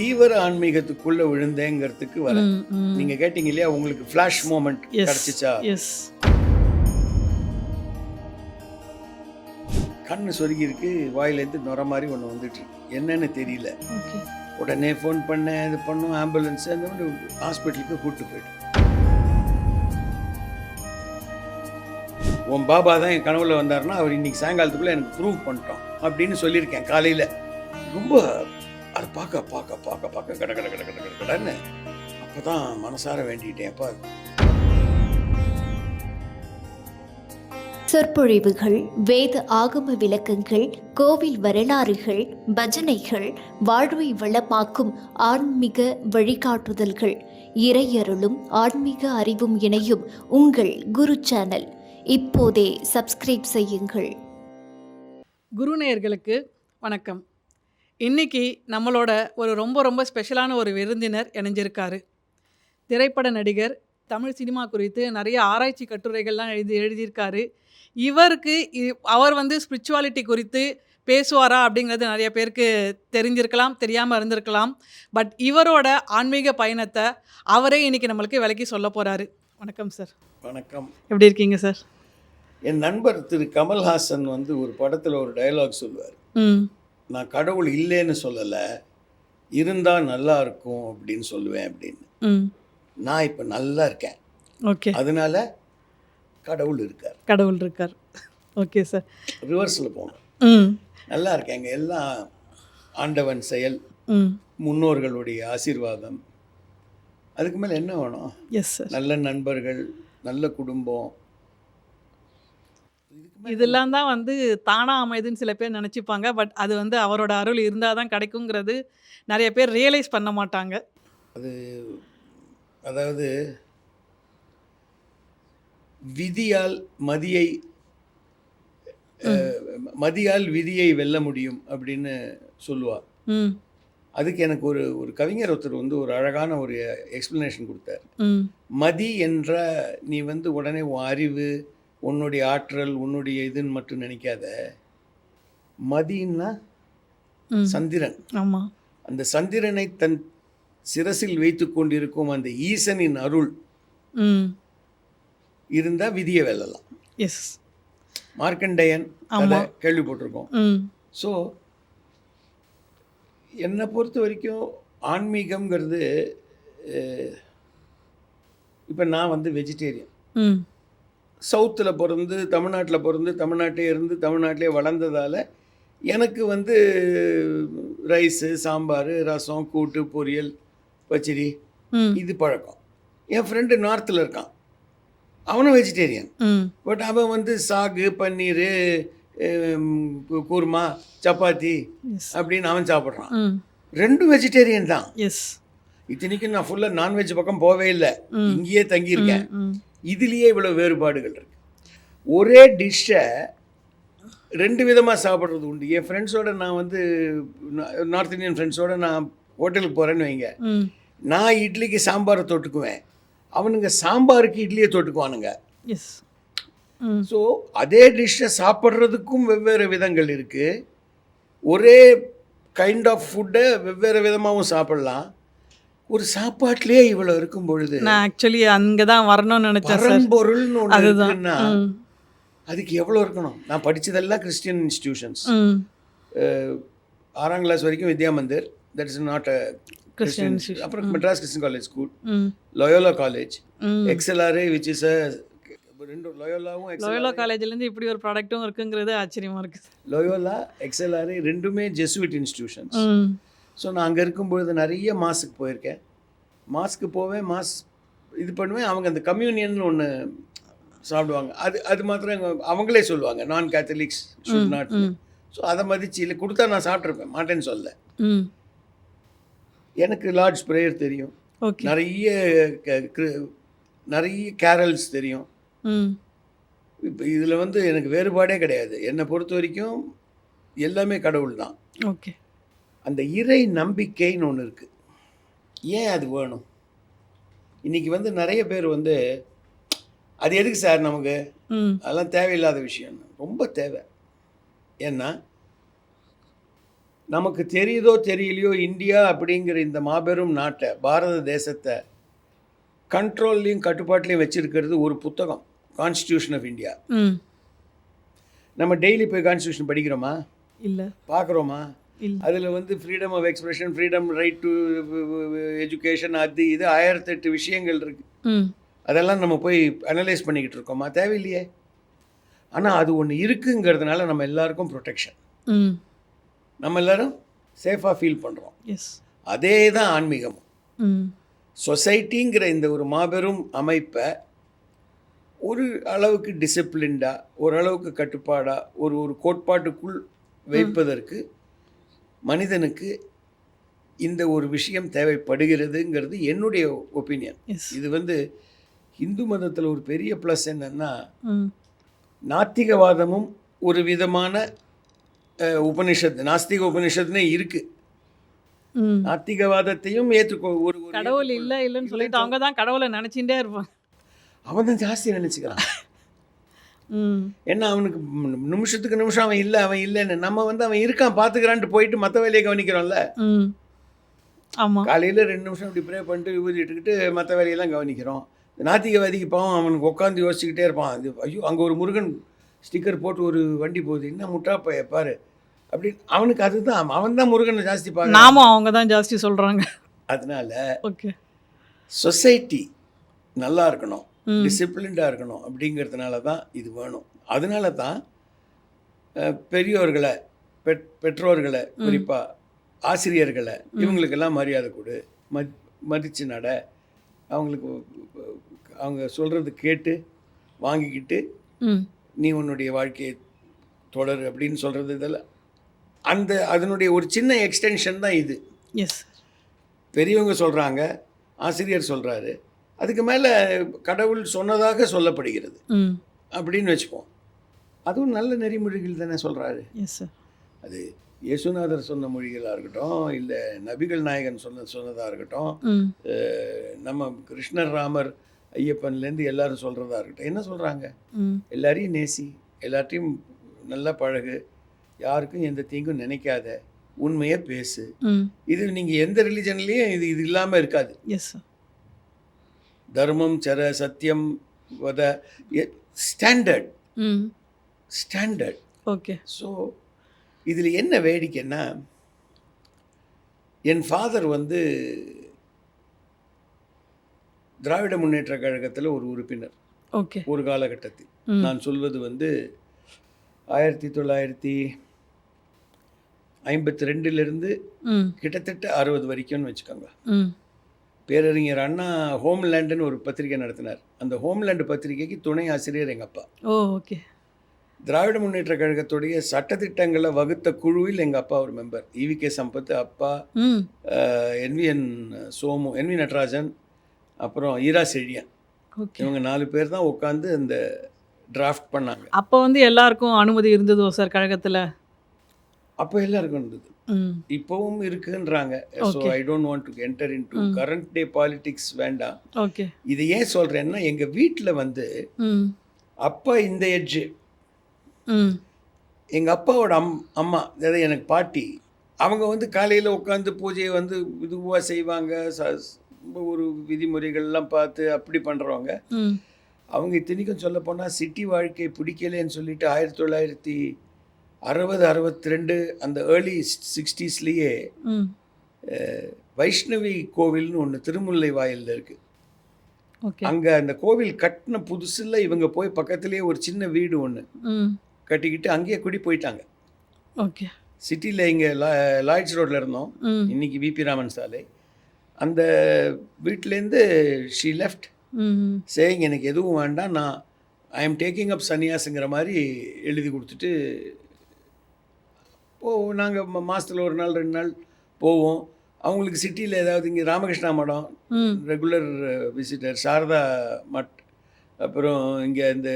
தீவிர ஆன்மீகத்துக்குள்ள விழுந்தேங்கிறதுக்கு வர நீங்க கேட்டீங்க இல்லையா, உங்களுக்கு ஃபிளாஷ் மோமெண்ட் கிடைச்சிச்சா? எஸ். கண்ணு சொருகி இருக்கு, வாயிலேருந்து நுர மாதிரி ஒன்று வந்துட்டு என்னன்னு தெரியல. ஓகே. உடனே ஃபோன் பண்ணேன், இது பண்ணும், ஆம்புலன்ஸ் அந்த மாதிரி ஹாஸ்பிட்டலுக்கு கூப்பிட்டு போயிட்டு, உன் பாபா தான் என் கனவுல வந்தாருன்னா அவர் இன்னைக்கு சாயங்காலத்துக்குள்ள எனக்கு ப்ரூவ் பண்ணிட்டோம் அப்படின்னு சொல்லியிருக்கேன் காலையில். ரொம்ப அதை பார்க்க பார்க்க பார்க்க பார்க்க கட கட கட கட கடன்னு அப்போ தான் மனசார வேண்டிக்கிட்டேன். அப்பா சொற்பொழிவுகள், வேத ஆகம விளக்கங்கள், கோவில் வரலாறுகள், பஜனைகள், வாழ்வை வளமாக்கும் ஆன்மீக வழிகாட்டுதல்கள், இறையருளும் ஆன்மீக அறிவும் இணையும் உங்கள் குரு சேனல். இப்போதே சப்ஸ்கிரைப் செய்யுங்கள். குரு நேயர்களுக்கு வணக்கம். இன்னைக்கு நம்மளோட ஒரு ரொம்ப ஸ்பெஷலான ஒரு விருந்தினர் இணைஞ்சிருக்காரு. திரைப்பட நடிகர், தமிழ் சினிமா குறித்து நிறைய ஆராய்ச்சி கட்டுரைகள்லாம் எழுதியிருக்காரு. இவருக்கு அவர் ஸ்பிரிச்சுவாலிட்டி குறித்து பேசுவாரா அப்படிங்கிறது நிறைய பேருக்கு தெரிஞ்சிருக்கலாம், தெரியாமல் இருந்திருக்கலாம். பட் இவரோட ஆன்மீக பயணத்தை அவரே இன்னைக்கு நம்மளுக்கு விளக்கி சொல்ல போகிறாரு. வணக்கம் சார். வணக்கம். எப்படி இருக்கீங்க சார்? என் நண்பர் திரு கமல்ஹாசன் ஒரு படத்தில் ஒரு டயலாக் சொல்லுவார். நான் கடவுள் இல்லைன்னு சொல்லலை, இருந்தால் நல்லா இருக்கும் அப்படின்னு சொல்லுவேன் அப்படின்னு. நான் இப்போ நல்லா இருக்கேன். ஓகே. அதனால கடவுள் இருக்கார். Okay sir. ரிவர்ஸில் போகணும். நல்லா இருக்கேங்க, எல்லாம் ஆண்டவன் செயல், முன்னோர்களுடைய ஆசீர்வாதம். அதுக்கு மேலே என்ன வேணும்? Yes sir. நல்ல நண்பர்கள், நல்ல குடும்பம், இதெல்லாம் தான் தானாக அமைதுன்னு சில பேர் நினச்சிப்பாங்க. பட் அது அவரோட அருள் இருந்தால் தான் கிடைக்குங்கிறது நிறைய பேர் ரியலைஸ் பண்ண மாட்டாங்க. அது அதாவது விதியால் மதியால் விதியை வெல்ல முடியும் அப்படின்னு சொல்லுவாள். அதுக்கு எனக்கு ஒரு கவிஞர் ஒருத்தர் ஒரு அழகான ஒரு எக்ஸ்பிளனேஷன் கொடுத்தார். மதி என்ற நீ உடனே உன் அறிவு, உன்னுடைய ஆற்றல், உன்னுடைய இதுன்னு மட்டும் நினைக்காத. மதின்னா சந்திரன். ஆமாம். அந்த சந்திரனை தன் சிரசில் வைத்து கொண்டிருக்கும் அந்த ஈசனின் அருள் இருந்தால் விதியை வெல்லலாம். எஸ். மார்க்கண்டேயன் கேள்விப்பட்டிருக்கோம். ஸோ என்னை பொறுத்த வரைக்கும் ஆன்மீகம்ங்கிறது, இப்போ நான் வெஜிடேரியன். சவுத்தில் பிறந்து தமிழ்நாட்டிலே இருந்து தமிழ்நாட்டிலே வளர்ந்ததால் எனக்கு ரைஸு, சாம்பார், ரசம், கூட்டு, பொரியல், பச்சடி இது பழக்கம். என் ஃப்ரெண்டு நார்த்தில் இருக்கான், அவனும் வெஜிடேரியன். பட் அவன் சாகு, பன்னீர், குருமா, சப்பாத்தி அப்படின்னு அவன் சாப்பிட்றான். ரெண்டும் வெஜிடேரியன் தான். எஸ். இத்தனைக்கும் நான் ஃபுல்லாக நான்வெஜ் பக்கம் போவே இல்லை, இங்கேயே தங்கியிருக்கேன். இதுலேயே இவ்வளோ வேறுபாடுகள் இருக்கு. ஒரே டிஷ்ஷை ரெண்டு விதமாக சாப்பிட்றது உண்டு. என் ஃப்ரெண்ட்ஸோடு நான் நார்த் இந்தியன் ஃப்ரெண்ட்ஸோடு நான் ஹோட்டலுக்கு போகிறேன்னு வைங்க, நான் இட்லிக்கு சாம்பாரை தொட்டுக்குவேன், அவனுங்க சாம்பாருக்கு இட்லியை தொட்டுக்குவானுங்க. எஸ். ஸோ அதே டிஷ்ஷை சாப்பிட்றதுக்கும் வெவ்வேறு விதங்கள் இருக்குது. ஒரே கைண்ட் ஆஃப் ஃபுட்டை வெவ்வேறு விதமாகவும் சாப்பிட்லாம். ஒரு சாப்பாட்டிலே இவ்வளோ இருக்கும் பொழுது நான் ஆக்சுவலி அங்கே தான் வரணும்னு நினச்சேன். பரம்பொருள்னு ஒன்று இருக்குன்னா அதுக்கு எவ்வளோ இருக்கணும்? நான் படித்ததெல்லாம் கிறிஸ்டியன் இன்ஸ்டிடியூஷன்ஸ். 6ஆம் கிளாஸ் வரைக்கும் Vidya Mandir, that is not a Christian. அப்புறம் Madras Christian college school, Loyola college, XLRA which is Loyola காலேஜ்லேருந்து இப்படி ஒரு ப்ராடக்ட்டும் இருக்குங்கிறது ஆச்சரியமாக இருக்குது. லோயோலா, எக்ஸ்எல்ஆர்ஏ ரெண்டுமே ஜெசுவிட் இன்ஸ்டிடியூஷன்ஸ். ஸோ நான் அங்கே இருக்கும்பொழுது நிறைய மாஸுக்கு போயிருக்கேன். மாஸ்க்கு போவேன், மாஸ் இது பண்ணுவேன். அவங்க அந்த கம்யூனியன் ஒன்று சாப்பிடுவாங்க. அது மாத்திரம் அவங்களே சொல்லுவாங்க, நான் கேத்தலிக்ஸ் ஷுட் நாட். ஸோ அதை மதிச்சு இல்லை கொடுத்தா நான் சாப்பிட்ருப்பேன், மாட்டேன்னு சொல்ல. எனக்கு லார்ட்ஸ் ப்ரேயர் தெரியும், நிறைய கேரல்ஸ் தெரியும். இப்போ இதில் எனக்கு வேறுபாடே கிடையாது. என்னை பொறுத்த வரைக்கும் எல்லாமே கடவுள் தான். ஓகே. அந்த இறை நம்பிக்கைன்னு ஒன்று இருக்குது. ஏன் அது வேணும்? இன்றைக்கி நிறைய பேர் அது எதுக்கு சார் நமக்கு, அதெல்லாம் தேவையில்லாத விஷயம். ரொம்ப தேவை. ஏன்னா நமக்கு தெரியுதோ தெரியலையோ இந்தியா அப்படிங்கிற இந்த மாபெரும் நாட்டை, பாரத தேசத்தை கண்ட்ரோல்லையும் கட்டுப்பாட்டிலையும் வச்சிருக்கிறது ஒரு புத்தகம், கான்ஸ்டியூஷன் ஆஃப் இந்தியா. ம். நம்ம டெய்லி போய் கான்ஸ்டியூஷன் படிக்கிறோமா, இல்ல. பார்க்குறோமா? இல்ல. அதில் வந்து freedom of expression, freedom, right to education, அது இது 1008 விஷயங்கள் இருக்குது. ம். அதெல்லாம் நம்ம போய் அனலைஸ் பண்ணிக்கிட்டு இருக்கோமா? தேவையில்லையே. ஆனால் அது ஒன்று இருக்குங்கிறதுனால நம்ம எல்லாருக்கும் ப்ரொடெக்ஷன், ம். நம்ம எல்லாரும் சேஃபாக ஃபீல் பண்ணுறோம். எஸ். அதே தான் ஆன்மீகமும். ம். சொசைட்டிங்கிற இந்த ஒரு மாபெரும் அமைப்பை ஒரு அளவுக்கு டிசிப்ளின்டாக, ஓரளவுக்கு கட்டுப்பாடாக, ஒரு ஒரு கோட்பாட்டுக்குள் வைப்பதற்கு மனிதனுக்கு இந்த ஒரு விஷயம் தேவைப்படுகிறதுங்கிறது என்னுடைய ஒப்பீனியன். எஸ். இது வந்து இந்து மதத்தில் ஒரு பெரிய ப்ளஸ் என்னன்னா, ம். நாத்திகவாதமும் ஒரு விதமான உபனிஷத், நாஸ்திக உபனிஷத்துனே இருக்குது. ம். நாத்திகவாதத்தையும் ஏற்றுக்கோ, ஒரு ஒரு கடவுள் இல்ல இல்லைன்னு சொல்லிட்டு அவங்க தான் கடவுளை நினைச்சுட்டே இருப்பாங்க. அவன் தான் ஜாஸ்தி நினச்சிக்கிறான். ம். ஏன்னா அவனுக்கு நிமிஷத்துக்கு நிமிஷம் அவன் இல்லை அவன் இல்லைன்னு, நம்ம வந்து அவன் இருக்கான் பார்த்துக்கிறான்ட்டு போயிட்டு மற்ற வேலையை கவனிக்கிறோம்ல. ம். ஆமாம். காலையில் 2 நிமிஷம் இப்படி ப்ரே பண்ணிட்டு விபூதி இட்டுக்கிட்டு மற்ற வேலையெல்லாம் கவனிக்கிறோம். நாத்திகவாதிக்கு பாவம், அவனுக்கு உட்காந்து யோசிச்சுக்கிட்டே இருப்பான். அது ஐயோ அங்கே ஒரு முருகன் ஸ்டிக்கர் போட்டு ஒரு வண்டி போகுது, என்ன முட்டா பாரு அப்படின்னு. அவனுக்கு அதுதான், அவன் தான் முருகனை ஜாஸ்தி பார்க்க. நாமும் அவங்க தான் ஜாஸ்தி சொல்கிறாங்க. அதனால ஓகே. சொசைட்டி நல்லா இருக்கணும், ம். டிசிப்ளின்டாக இருக்கணும் அப்படிங்கிறதுனால தான் இது வேணும். அதனால தான் பெரியோர்களை, பெற்றோர்களை, குறிப்பாக ஆசிரியர்களை, இவங்களுக்கெல்லாம் மரியாதை கொடு, மதித்து நட, அவங்களுக்கு அவங்க சொல்கிறது கேட்டு வாங்கிக்கிட்டு ம். நீ உன்னுடைய வாழ்க்கையை தொடரு அப்படின்னு சொல்கிறது. இதெல்லாம் அந்த அதனுடைய ஒரு சின்ன எக்ஸ்டென்ஷன் தான் இது. எஸ். பெரியவங்க சொல்கிறாங்க, ஆசிரியர் சொல்கிறாரு, அதுக்கு மேலே கடவுள் சொன்னதாக சொல்லப்படுகிறது ம். அப்படின்னு வச்சுப்போம். அதுவும் நல்ல நெறிமொழிகள் தானே சொல்கிறாரு. Yes sir. அது இயேசுநாதர் சொன்ன மொழிகளாக இருக்கட்டும், இல்லை நபிகள் நாயகன் சொன்னதாக இருக்கட்டும், ம். நம்ம கிருஷ்ணர், ராமர், ஐயப்பன்லேருந்து எல்லாரும் சொல்கிறதா இருக்கட்டும். என்ன சொல்கிறாங்க? ம். எல்லாரையும் நேசி, எல்லாத்தையும் நல்லா பழகு, யாருக்கும் எந்த தீங்கும் நினைக்காத, உண்மையை பேசு. ம். இது நீங்கள் எந்த ரிலிஜன்லேயும் இது இது இல்லாமல் இருக்காது. Yes sir. தர்மம், சர, சத்தியம், வத, ஸ்டாண்டர்ட் ம். ஸ்டாண்டர்ட். ஓகே. ஸோ இதில் என்ன வேடிக்கைன்னா, என் ஃபாதர் வந்து திராவிட முன்னேற்ற கழகத்தில் ஒரு உறுப்பினர் ஓகே. ஒரு காலகட்டத்தில். ம். நான் சொல்வது வந்து 1952 ம். கிட்டத்தட்ட 60 வரைக்கும்னு வச்சுக்கோங்க. ம். பேரறிஞர் அண்ணா ஹோம்லேண்டுன்னு ஒரு பத்திரிகை நடத்தினார். அந்த ஹோம்லேண்டு பத்திரிகைக்கு துணை ஆசிரியர் எங்கள் அப்பா. ஓ ஓகே. திராவிட முன்னேற்ற கழகத்துடைய சட்டத்திட்டங்களை வகுத்த குழுவில் எங்கள் அப்பா ஒரு மெம்பர். ஈவிகே சம்பத் அப்பா, ம். என்விஎன் சோமு, என்வி நடராஜன், அப்புறம் ஈரா செழியன், ஓகே. இவங்க 4 பேர் தான் உட்காந்து அந்த டிராஃப்ட் பண்ணாங்க. அப்போ வந்து எல்லாருக்கும் அனுமதி இருந்ததோ சார் கழகத்தில்? அப்போ எல்லாருக்கும் இருந்தது, ம். இப்போவும் இருக்குன்றாங்க. So Okay. I don't want to enter in to current day politics, வேண்டாம். ஓகே. இது ஏன் சொல்கிறேன்னா, எங்கள் வீட்டில் வந்து ம். அப்பா இந்த எட்ஜு, ம். எங்கள் அப்பாவோட அம்மா, அதாவது எனக்கு பாட்டி, அவங்க வந்து காலையில் உட்காந்து பூஜையை வந்து இதுவாக செய்வாங்க, ஒரு விதிமுறைகள்லாம் பார்த்து அப்படி பண்ணுறவங்க. ம். அவங்க இத்தனைக்கும் சொல்ல போனால் சிட்டி வாழ்க்கை பிடிக்கலேன்னு சொல்லிட்டு 1960-62 அந்த ஏர்லி 60ஸ்லேயே ம். வைஷ்ணவி கோவில்னு ஒன்று திருமுல்லை வாயிலில் இருக்குது. ஓகே. அங்கே அந்த கோவில் கட்டின புதுசில் இவங்க போய் பக்கத்துலேயே ஒரு சின்ன வீடு ஒன்று ம். கட்டிக்கிட்டு அங்கேயே குடி போயிட்டாங்க. ஓகே. சிட்டியில் இங்கே லாய்ட்ஸ் ரோட்டில் இருந்தோம், ம். இன்றைக்கி விபி ராமன் சாலை. அந்த வீட்டிலேருந்து ஷீ லெஃப்ட் ம். சேயிங் எனக்கு எதுவும் வேண்டாம், நான் ஐ எம் டேக்கிங் அப் சன்னியாஸுங்கிற மாதிரி எழுதி கொடுத்துட்டு போவோம். நாங்கள் மாதத்தில் 1 நாள் 2 நாள் போவோம். அவங்களுக்கு சிட்டியில் ஏதாவது இங்கே ராமகிருஷ்ணா மடம் ம். ரெகுலர் விசிட்டர், சாரதா மட், அப்புறம் இங்கே இந்த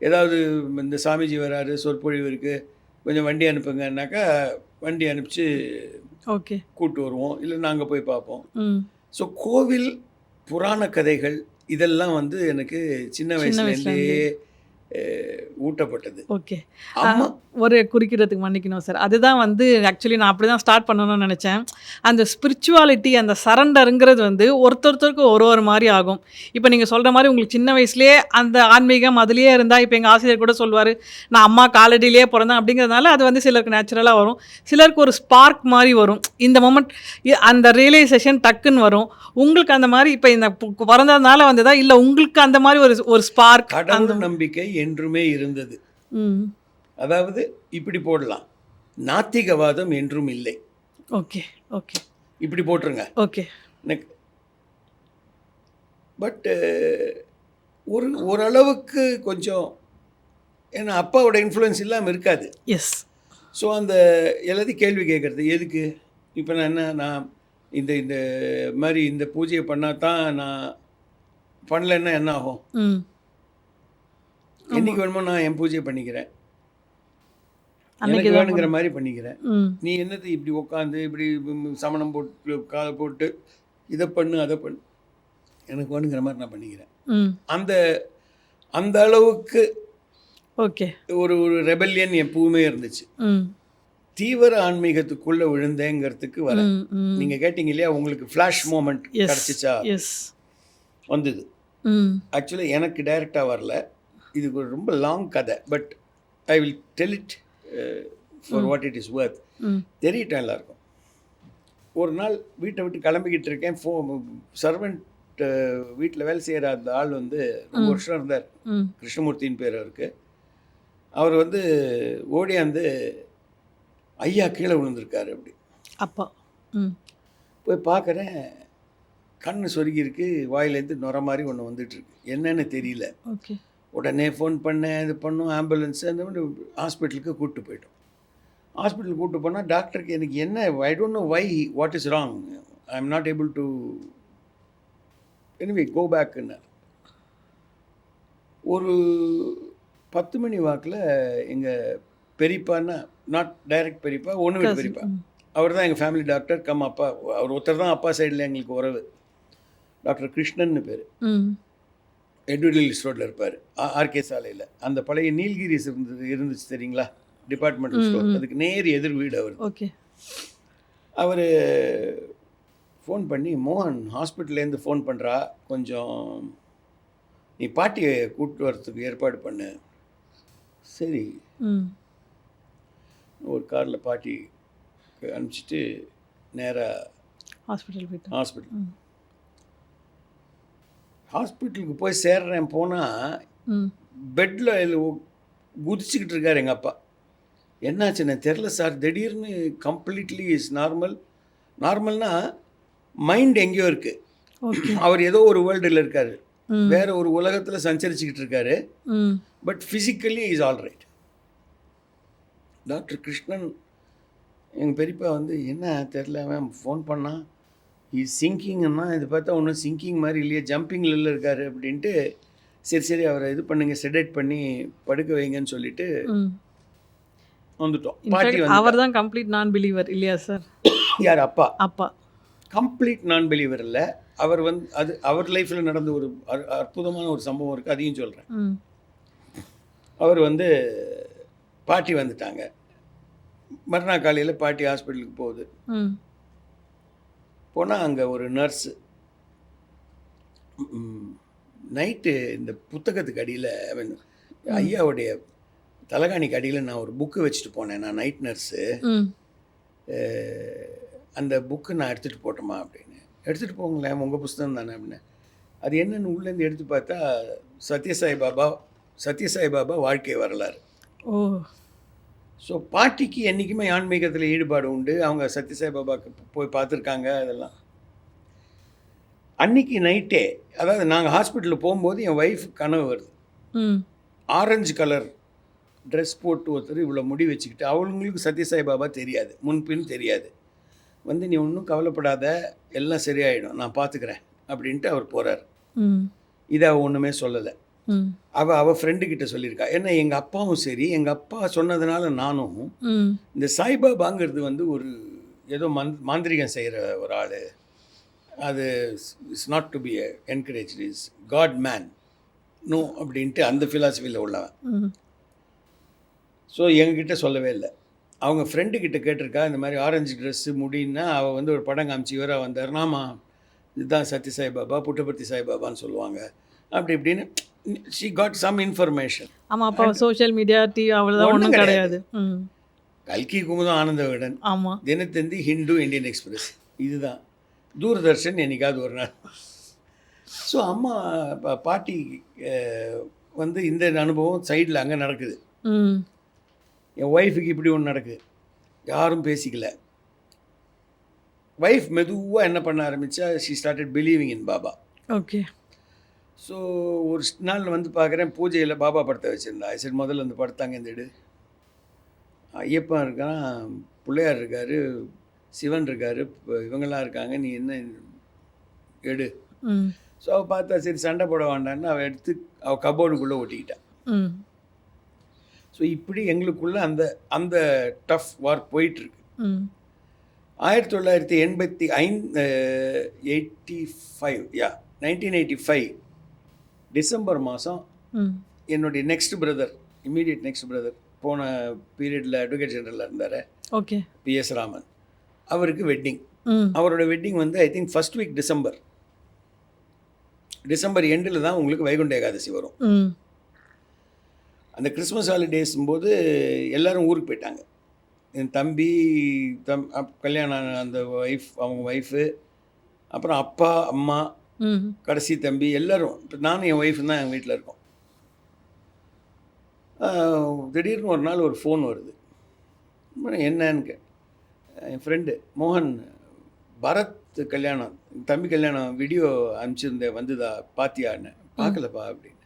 ஏதாவது இந்த சாமிஜி வராரு, சொற்பொழிவு இருக்குது, கொஞ்சம் வண்டி அனுப்புங்கன்னாக்கா வண்டி அனுப்பிச்சு ஓகே. கூப்பிட்டு வருவோம், இல்லை நாங்கள் போய் பார்ப்போம். ம். ஸோ கோவில் புராண கதைகள் இதெல்லாம் வந்து எனக்கு சின்ன வயசுலேருந்தே ஊட்டப்பட்டது. ஓகே. அம்மா ஒரு குறுக்கிடத்துக்கு மன்னிக்கணும் சார். அதுதான் வந்து ஆக்சுவலி நான் அப்படி தான் ஸ்டார்ட் பண்ணணும்னு நெனச்சேன். அந்த ஸ்பிரிச்சுவாலிட்டி, அந்த சரண்டருங்கிறது வந்து ஒருத்தருக்கு ஒரு மாரி ஆகும். இப்ப நீங்க சொல்ற மாரி உங்களுக்கு சின்ன வயசுலயே அந்த ஆன்மீகம் அதிலேயே இருந்தா, இப்ப எங்க ஆசிரியர் கூட சொல்வாரு, "நான் அம்மா காலடியிலேயே பொறந்தேன்" அப்படிங்கிறதுனால அது வந்து சிலருக்கு நேச்சுரலா வரும். சிலருக்கு ஒரு ஸ்பார்க் மாரி வரும். இந்த மொமெண்ட் அந்த ரியலைசேஷன் டக்குன்னு வரும். உங்களுக்கு அந்த மாரி இப்ப இந்த பொறந்ததுனால வந்ததா? இல்ல உங்களுக்கு அந்த மாரி ஒரு ஸ்பார்க் கடவுள் நம்பிக்கை என்றுமே இருந்தது. ம். அதாவது இப்படி போடலாம், நாத்திகவாதம் என்றும் இல்லை. ஓகே, ஓகே, இப்படி போட்டுருங்க. ஓகே. எனக்கு பட் ஓரளவுக்கு கொஞ்சம், ஏன்னா அப்பாவோட இன்ஃப்ளூயன்ஸ் இல்லாமல் இருக்காது. எஸ். ஸோ அந்த எல்லாத்தையும் கேள்வி கேட்குறது எதுக்கு? இப்போ நான் இந்த இந்த மாதிரி இந்த பூஜையை பண்ணால் தான் நான் பண்ணலைன்னா என்ன ஆகும்? ம். என்னைக்கு வேணுமோ நான் என் பூஜையை பண்ணிக்கிறேன், அன்னைக்கு எனக்கு தான் வேணுங்கிற மாதிரி பண்ணிக்கிறேன். ம். நீ என்னது இப்படி உட்காந்து இப்படி சமணம் போட்டு காலை போட்டு இதை பண்ணு அதை பண்ணு, எனக்கு வேணுங்கிற மாதிரி நான் பண்ணிக்கிறேன். ம். அந்த அந்த அளவுக்கு ஓகே. ஒரு ஒரு ரெபல்லியன் எப்பவுமே இருந்துச்சு. ம். தீவிர ஆன்மீகத்துக்குள்ளே விழுந்தேங்கிறதுக்கு வர ம். ம். நீங்கள் கேட்டிங்க இல்லையா, உங்களுக்கு ஃப்ளாஷ் மூமெண்ட் எஸ். கிடச்சிச்சா? எஸ். வந்தது. ம். ஆக்சுவலி எனக்கு டைரெக்டாக வரல, இது ஒரு ரொம்ப லாங் கதை. But I will tell it for what it is worth. ம். தெரியட்டும் எல்லாருக்கும். ஒரு நாள் வீட்டை விட்டு கிளம்பிக்கிட்டு இருக்கேன். சர்வெண்ட் வீட்டில் வேலை செய்கிற அந்த ஆள் வந்து ரொம்ப வருஷம் இருந்தார். ம். கிருஷ்ணமூர்த்தின்னு பேர் அவருக்கு. அவர் வந்து ஓடியாந்து, ஐயா கீழே விழுந்திருக்காரு அப்படி. அப்பா. ம். போய் பார்க்குறேன், கண்ணு சொருகி இருக்கு, வாயிலேருந்து நுர மாதிரி ஒன்று வந்துட்டுருக்கு, என்னன்னு தெரியல. ஓகே. உடனே ஃபோன் பண்ணேன், இது பண்ணோம், ஆம்புலன்ஸ் அந்த மாதிரி ஹாஸ்பிட்டலுக்கு கூப்பிட்டு போயிட்டோம். ஹாஸ்பிட்டலுக்கு கூப்பிட்டு போனால் டாக்டருக்கு எனக்கு என்ன, I don't know why, what is wrong, I am not able to anyway go பேக்குன்னு. ஒரு 10 மணி வாக்கில் எங்கள் பெரியப்பான்னா, நாட் டைரக்ட் பெரியப்பா, ஒன்று வீட்டு பெரியப்பா, அவர் தான் எங்கள் ஃபேமிலி டாக்டர் கம் அப்பா. அவர் ஒருத்தர் தான் அப்பா சைடில் எங்களுக்கு உறவு. டாக்டர் கிருஷ்ணன்னு பேர். ம். எட்வர்ட் ஹில்ஸ் ரோட்டில் இருப்பார், ஆர்கே சாலையில். அந்த பழைய நீல்கிரிஸ் இருந்துச்சு தெரியுங்களா, டிபார்ட்மெண்டல் ஸ்டோர், அதுக்கு நேர் எதிர் வீடு அவர். ஓகே. அவர் ஃபோன் பண்ணி, மோகன் ஹாஸ்பிட்டல்லேருந்து ஃபோன் பண்ணுறா, கொஞ்சம் நீ பாட்டியை கூப்பிட்டு வரத்துக்கு ஏற்பாடு பண்ணு. சரி, ம். ஒரு காரில் பாட்டி அனுப்பிச்சிட்டு நேராக ஹாஸ்பிட்டல் போயிட்டு. ஹாஸ்பிட்டல். ம். ஹாஸ்பிட்டலுக்கு போய் சேர்றேன். போனால் ம். பெட்டில் குதிச்சுக்கிட்டு இருக்கார் எங்கள் அப்பா. என்னாச்சுன்னு தெரில சார், திடீர்னு கம்ப்ளீட்லி இஸ் நார்மல். நார்மல்னா மைண்ட் எங்கேயோ இருக்குது, ஓகே. அவர் ஏதோ ஒரு வேர்ல்டில் இருக்கார், ம். வேறு ஒரு உலகத்தில் சஞ்சரிச்சுக்கிட்டு இருக்காரு. ம். But physically is all right. Doctor Krishnan எங்கள் பெரியப்பா வந்து, என்ன தெரில, அவன் ஃபோன் பண்ணான், இஸ் சிங்கிங்னா, இது பார்த்தா ஒன்றும் சிங்கிங் மாதிரி இல்லையே, ஜம்பிங்கில் இருக்கார் அப்படின்ட்டு, சரி அவரை இது பண்ணுங்க, செடேட் பண்ணி படுக்க வைங்கன்னு சொல்லிட்டு ம். வந்துட்டோம். பாட்டி அவர் வந்து, தான் கம்ப்ளீட் நான் பிலீவர் இல்லையா சார்? யார் அப்பா? அப்பா. கம்ப்ளீட் நான் பிலீவர் இல்லை. அவர் வந்து அது அவர் லைஃப்பில் நடந்த ஒரு அற்புதமான ஒரு சம்பவம் இருக்குது, அதையும் சொல்கிறேன். ம். அவர் வந்து பாட்டி வந்துட்டாங்க. மறுநாள் காலையில் பாட்டி ஹாஸ்பிட்டலுக்கு போகுது. ம். போனால் அங்கே ஒரு நர்ஸு நைட்டு இந்த புத்தகத்துக்கு அடியில், ஐயாவுடைய தலகாணிக்கு அடியில் நான் ஒரு புக்கு வச்சுட்டு போனேன். நான் நைட் நர்ஸு, ம். அந்த புக்கு நான் எடுத்துகிட்டு போட்டோமா அப்படின்னு. எடுத்துகிட்டு போங்களேன், உங்கள் புஸ்தகம் தானே அப்படின்னு. அது என்னென்னு உள்ளேருந்து எடுத்து பார்த்தா, சத்யசாய் பாபா வாழ்க்கை வரலாறு. ஓ. ஸோ பாட்டிக்கு என்றைக்குமே ஆன்மீகத்தில் ஈடுபாடு உண்டு. அவங்க சத்யசாய் பாபாவுக்கு போய் பார்த்துருக்காங்க அதெல்லாம். அன்றைக்கி நைட்டே, அதாவது நாங்கள் ஹாஸ்பிட்டலில் போகும்போது என் ஒய்ஃபு கனவு வருது. ம். ஆரஞ்சு கலர் ட்ரெஸ் போட்டு ஒருத்தர் இவ்வளோ முடி வச்சுக்கிட்டு, அவங்களுக்கு சத்யசாய் பாபா தெரியாது, முன்பின் தெரியாது. வந்து, நீ ஒன்றும் கவலைப்படாத, எல்லாம் சரியாயிடும், நான் பார்த்துக்கிறேன் அப்படின்ட்டு அவர் போகிறார். ம். இதை அவள் ஒன்றுமே சொல்லலை. ம். அவள் ஃப்ரெண்டுக்கிட்ட சொல்லியிருக்கா. ஏன்னா எங்கள் அப்பாவும் சரி, எங்கள் அப்பா சொன்னதுனால நானும், ம். இந்த சாய்பாபாங்கிறது வந்து ஒரு ஏதோ மாந்திரிகம் செய்கிற ஒரு ஆள், அது is not to be encourage, is god man. No அப்படின்ட்டு அந்த ஃபிலாசபியில் உள்ளவன். ம். ஸோ எங்ககிட்ட சொல்லவே இல்லை. அவங்க ஃப்ரெண்டு கிட்ட கேட்டிருக்கா, இந்த மாதிரி ஆரஞ்சு ட்ரெஸ்ஸு முடின்னா அவள் வந்து ஒரு படம் காமிச்சு இவராக வந்தார். ஆமாம், இதுதான் சத்ய சாய்பாபா, புட்டபர்த்தி சாய்பாபான்னு சொல்லுவாங்க அப்படி இப்படின்னு. She got some information. ஆமாம், அப்போ சோஷியல் மீடியா, டிவி அவ்வளோதான், ஒண்ணும் ஒன்றும் கிடையாது. கிடையாது. ம். கல்கி குமுதம், ஆனந்த விகடன், ஆமாம். தினத்தந்தி, ஹிந்து, இந்தியன் எக்ஸ்பிரஸ், இதுதான். தூர்தர்ஷன் என்னைக்காவது ஒரு நாள். ஸோ அம்மா பாட்டி வந்து இந்த அனுபவம் சைடில் அங்கே நடக்குது. ம். என் ஒய்ஃபுக்கு இப்படி ஒன்று நடக்குது. யாரும் பேசிக்கல. ஒய்ஃப் மெதுவாக என்ன பண்ண ஆரம்பித்தா, she started believing in Baba. Okay. So ஒரு நாள் வந்து பார்க்குறேன், பூஜையில் பாபா படத்தை வச்சுருந்தா. சரி, முதல்ல அந்த படத்தாங்க இந்த எடு. ஐயப்பன் இருக்கான், பிள்ளையார் இருக்கார், சிவன் இருக்கார், இவங்கெல்லாம் இருக்காங்க, நீ என்ன எடு. ம். ஸோ அவள் பார்த்தா சரி சண்டை போட வேண்டான்னு அவள் எடுத்து அவள் கபோர்டுக்குள்ளே ஒட்டிக்கிட்டான். ம். ஸோ இப்படி எங்களுக்குள்ளே அந்த அந்த டஃப் வார் போயிட்டுருக்கு. ம். 1985 டிசம்பர் மாதம் ம். என்னுடைய இம்மீடியட் நெக்ஸ்ட் பிரதர் போன பீரியடில் அட்வொகேட் ஜெனரலில் இருந்தார், ஓகே. PS ராமன். அவருக்கு வெட்டிங். ம். அவரோட வெட்டிங் வந்து I think first week December எண்டில் தான் உங்களுக்கு வைகுண்ட ஏகாதசி வரும். ம். அந்த கிறிஸ்மஸ் ஹாலிடேஸும் போது எல்லோரும் ஊருக்கு போயிட்டாங்க. என் தம்பி கல்யாணம் ஆன அந்த அவங்க ஒய்ஃபு, அப்புறம் அப்பா அம்மா, ம். கடைசி தம்பி, எல்லோரும். இப்போ நானும் என் ஒய்ஃபும் தான் எங்கள் வீட்டில் இருக்கோம். திடீர்னு ஒரு நாள் ஒரு ஃபோன் வருது. என்னன்னு என் ஃப்ரெண்டு மோகன், பரத் கல்யாணம், தம்பி கல்யாணம் வீடியோ அனுப்பிச்சிருந்தேன், வந்துதா பாத்தியான்னு. பார்க்கலப்பா அப்படின்னு.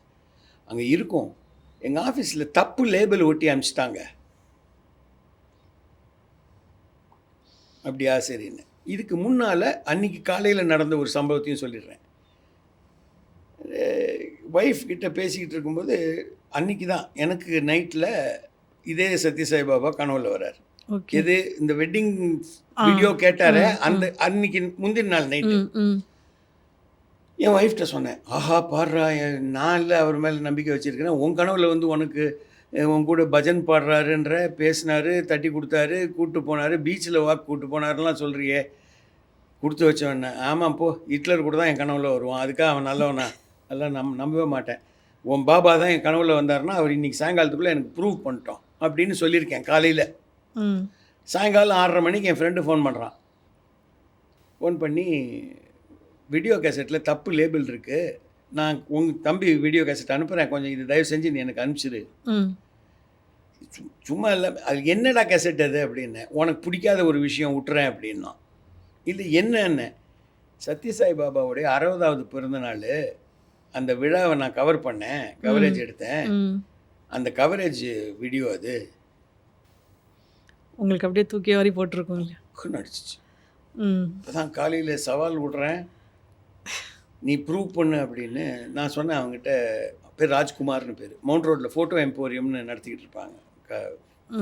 அங்கே இருக்கும், எங்கள் ஆஃபீஸில் தப்பு லேபிள் ஒட்டி அனுப்பிச்சிட்டாங்க. அப்படியா, சரின்னு. இதுக்கு முன்னால் அன்றைக்கி காலையில் நடந்த ஒரு சம்பவத்தையும் சொல்லிடுறேன். ஒய்ஃப் கிட்ட பேசிக்கிட்டு இருக்கும்போது அன்றைக்கி தான் எனக்கு நைட்டில் இதே சத்ய சாய்பாபா கனவுல வர்றார். ஓகே. எது இந்த வெட்டிங் வீடியோ கேட்டார் அந்த அன்னைக்கு முந்தின நாள் நைட்டு. ம். ம். என் ஒய்ஃப்கிட்ட சொன்னேன், ஆஹா பாடுறா, நான் இல்லை அவர் மேலே நம்பிக்கை வச்சுருக்கிறேன், உன் கனவுல வந்து உனக்கு உன் கூட பஜன் பாடுறாருன்ற, பேசினார், தட்டி கொடுத்தாரு, கூப்பிட்டு போனார், பீச்சில் வாக் கூப்பிட்டு போனாருலாம் சொல்கிறியே, கொடுத்து வச்சவன. ஆமாம், போ, ஹிட்லர் கூட தான் என் கனவுல வருவான், அதுக்காக அவன் நல்லவனா? அதெல்லாம் நம்பவே மாட்டேன். உன் பாபா தான் என் கனவுல வந்தாருன்னா அவர் இன்றைக்கி சாயங்காலத்துக்குள்ளே எனக்கு ப்ரூவ் பண்ணிட்டோம் அப்படின்னு சொல்லியிருக்கேன் காலையில். ம். சாயங்காலம் 6:30 மணிக்கு என் ஃப்ரெண்டு ஃபோன் பண்ணுறான். ஃபோன் பண்ணி, வீடியோ கேசட்டில் தப்பு லேபிள் இருக்குது, நான் உங்கள் தம்பி வீடியோ கேசட் அனுப்புகிறேன், கொஞ்சம் இது தயவு செஞ்சு நீ எனக்கு அனுப்பிச்சிடு. ம். சும்மா இல்லை, அது என்னடா கேசட் அது அப்படின்னு. உனக்கு பிடிக்காத ஒரு விஷயம் விட்டுறேன் அப்படின்னா. இல்லை என்னென்ன, சத்யசாய் பாபாவுடைய 60வது பிறந்த நாள், அந்த விழாவை நான் கவரேஜ் எடுத்தேன், ம். அந்த கவரேஜ் வீடியோ அது உங்களுக்கு அப்படியே தூக்கி வாரி போட்டிருக்கோம் இல்லையா? நடிச்சிச்சு. ம். இப்போ தான் காலையில் சவால் விட்றேன், நீ ப்ரூவ் பண்ணு அப்படின்னு நான் சொன்னேன். அவங்ககிட்ட பேர் ராஜ்குமார்னு பேர், மவுண்ட் ரோட்டில் ஃபோட்டோ எம்போரியம்னு நடத்திக்கிட்டு இருப்பாங்க,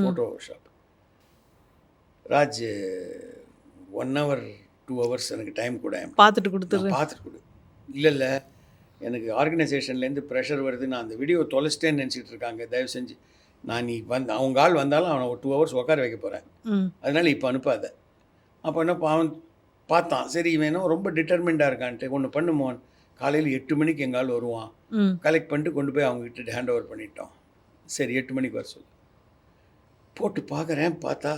photo shop. Raj 1 hour 2 hours எனக்கு டைம் கூட, பார்த்துட்டு கொடுத்துட்றேன். பார்த்துட்டு கொடு. இல்லை எனக்கு ஆர்கனைசேஷன்லேருந்து ப்ரெஷர் வருது, நான் அந்த வீடியோ தொலைச்சிட்டேன்னு நினச்சிட்டு இருக்காங்க, தயவு செஞ்சு நீ அவங்க ஆள் வந்தாலும் அவனை ஒரு 2 hours உட்கார வைக்க போகிறேன், அதனால் இப்போ அனுப்பாத. அப்போ என்ன அவன் பார்த்தான், சரி இவன் ரொம்ப டிட்டர்மெண்டாக இருக்கான்ட்டு, ஒன்று பண்ணுமோன், காலையில் 8 மணிக்கு எங்கள் ஆள் வருவான், கலெக்ட் பண்ணிட்டு கொண்டு போய் அவங்ககிட்ட ஹேண்ட் ஓவர் பண்ணிட்டோம். சரி 8 மணிக்கு வர சொல்லு. போட்டு பார்க்குறேன், பார்த்தா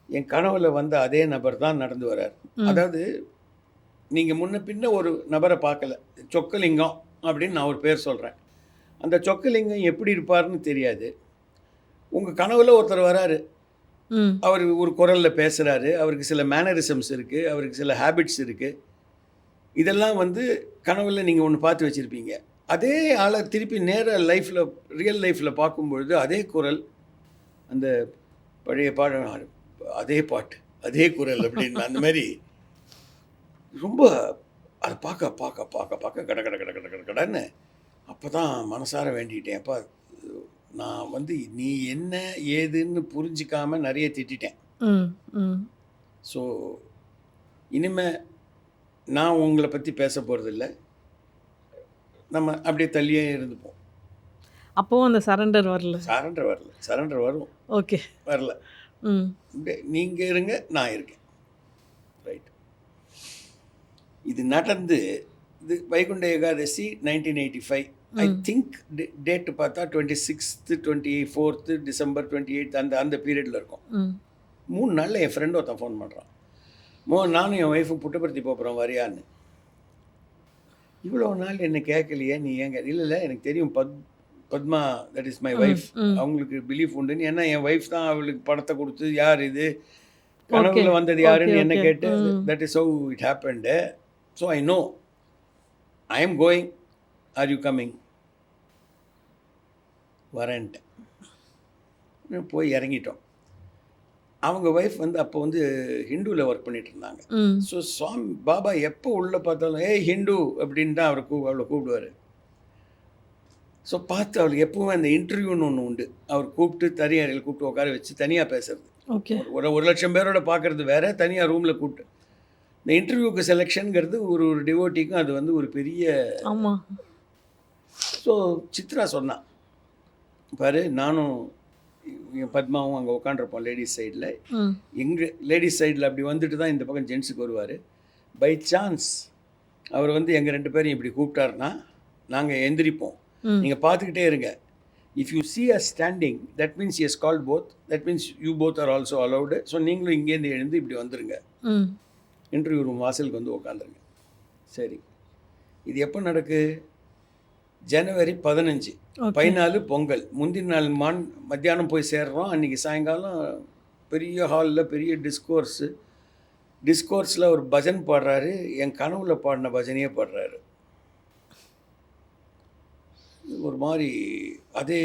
என் கனவுல வந்த அதே நபர் தான் நடந்து வர்றார். அதாவது நீங்கள் முன்ன பின்ன ஒரு நபரை பார்க்கல, சொக்கலிங்கம் அப்படின்னு நான் ஒரு பேர் சொல்கிறேன். அந்த சொக்கலிங்கம் எப்படி இருப்பார்னு தெரியாது. உங்கள் கனவுல ஒருத்தர் வராரு, அவர் ஒரு குரலில் பேசுகிறாரு, அவருக்கு சில மேனரிசம்ஸ் இருக்குது, அவருக்கு சில ஹேபிட்ஸ் இருக்குது. இதெல்லாம் வந்து கனவுல நீங்கள் ஒன்று பார்த்து வச்சுருப்பீங்க. அதே ஆளை திருப்பி நேராக ரியல் லைஃப்பில் பார்க்கும்பொழுது அதே குரல், அந்த பழைய அதே பாட்டு அதே குரல் அப்படின்னு அந்த மாதிரி ரொம்ப அதை பார்க்க கடன்னு அப்போ தான் மனசார வேண்டிக்கிட்டேன். அப்பா, நான் வந்து நீ என்ன ஏதுன்னு புரிஞ்சிக்காமல் நிறைய திட்டேன். ஸோ இனிமேல் நான் உங்களை பற்றி பேச போகிறதில்ல, நம்ம அப்படியே தள்ளியே இருந்துப்போம். அப்போவும் அந்த சரண்டர் வரல. சரண்டர் வரும், ஓகே. வரல. ம். நீங்கள் இருங்க, நான் இருக்கேன். ரைட். இது நடந்து இது Vaikunta Ekadasi 1985. I think date பார்த்தா 26th 24th December 28th அந்த பீரியடில் இருக்கும். 3 நாளில் என் ஃப்ரெண்டு ஒருத்தன் ஃபோன் பண்ணுறான். நானும் என் ஒய்ஃபும் புட்டபர்த்தி போகிறோம் வரியான்னு. இவ்வளோ நாள் என்ன கேட்கலையே, நீ ஏங்க? இல்லை எனக்கு தெரியும், Padma, that is my wife, அவங்களுக்கு பிலீஃப் உண்டுன்னு. ஏன்னா என் ஒய்ஃப் தான் அவளுக்கு பணத்தை கொடுத்து, யார் இது கனவுல வந்தது யாருன்னு என்ன கேட்டு, that is how it happened. So I know I am going, are you coming? வரேன்ட்டேன். போய் இறங்கிட்டோம். அவங்க ஒய்ஃப் அப்போ ஹிந்துவில் ஒர்க் பண்ணிட்டு இருந்தாங்க. ஸோ சுவாமி பாபா எப்போ உள்ளே பார்த்தாலும் ஏய் ஹிந்து அப்படின்னு தான் அவளை கூப்பிடுவார். ஸோ பார்த்து அவளுக்கு எப்போவும் அந்த இன்டர்வியூன்னு ஒன்று உண்டு. அவர் கூப்பிட்டு தனியாரில் கூப்பிட்டு உட்கார வச்சு தனியாக பேசுறது. ஓகே. ஒரு லட்சம் பேரோட பார்க்குறது வேற, தனியாக ரூமில் கூப்பிட்டு இந்த இன்டர்வியூக்கு செலெக்ஷனுங்கிறது ஒரு டிவோட்டிக்கும் அது ஒரு பெரிய. ஆமாம். ஸோ சித்ரா சொன்னான், பாரு நானும் பத்மாவும் அங்கே உட்காண்டிருப்போம் லேடிஸ் சைடில். எங்கள் லேடிஸ் சைடில் அப்படி வந்துட்டு தான் இந்த பக்கம் ஜென்ஸுக்கு வருவார். பை சான்ஸ் அவர் எங்கள் 2 பேரையும் இப்படி கூப்பிட்டாருன்னா நாங்கள் எந்திரிப்போம். நீங்கள் பார்த்துக்கிட்டே இருங்க. If you see us standing, that means he has called both, that means you both are also allowed. So நீங்களும் இங்கேருந்து எழுந்து இப்படி வந்துருங்க, இன்டர்வியூ ரூம் வாசலுக்கு உட்காந்துருங்க. சரி, இது எப்போ நடக்கு? ஜனவரி 15, 14 பொங்கல். முந்தின நாள் மத்தியானம் போய் சேர்றோம். அன்றைக்கி சாயங்காலம் பெரிய ஹாலில் பெரிய டிஸ்கோர்ஸில் ஒரு பஜன் பாடுறாரு. என் கனவுல பாடின பஜனையே பாடுறாரு. ஒரு மாதிரி அதே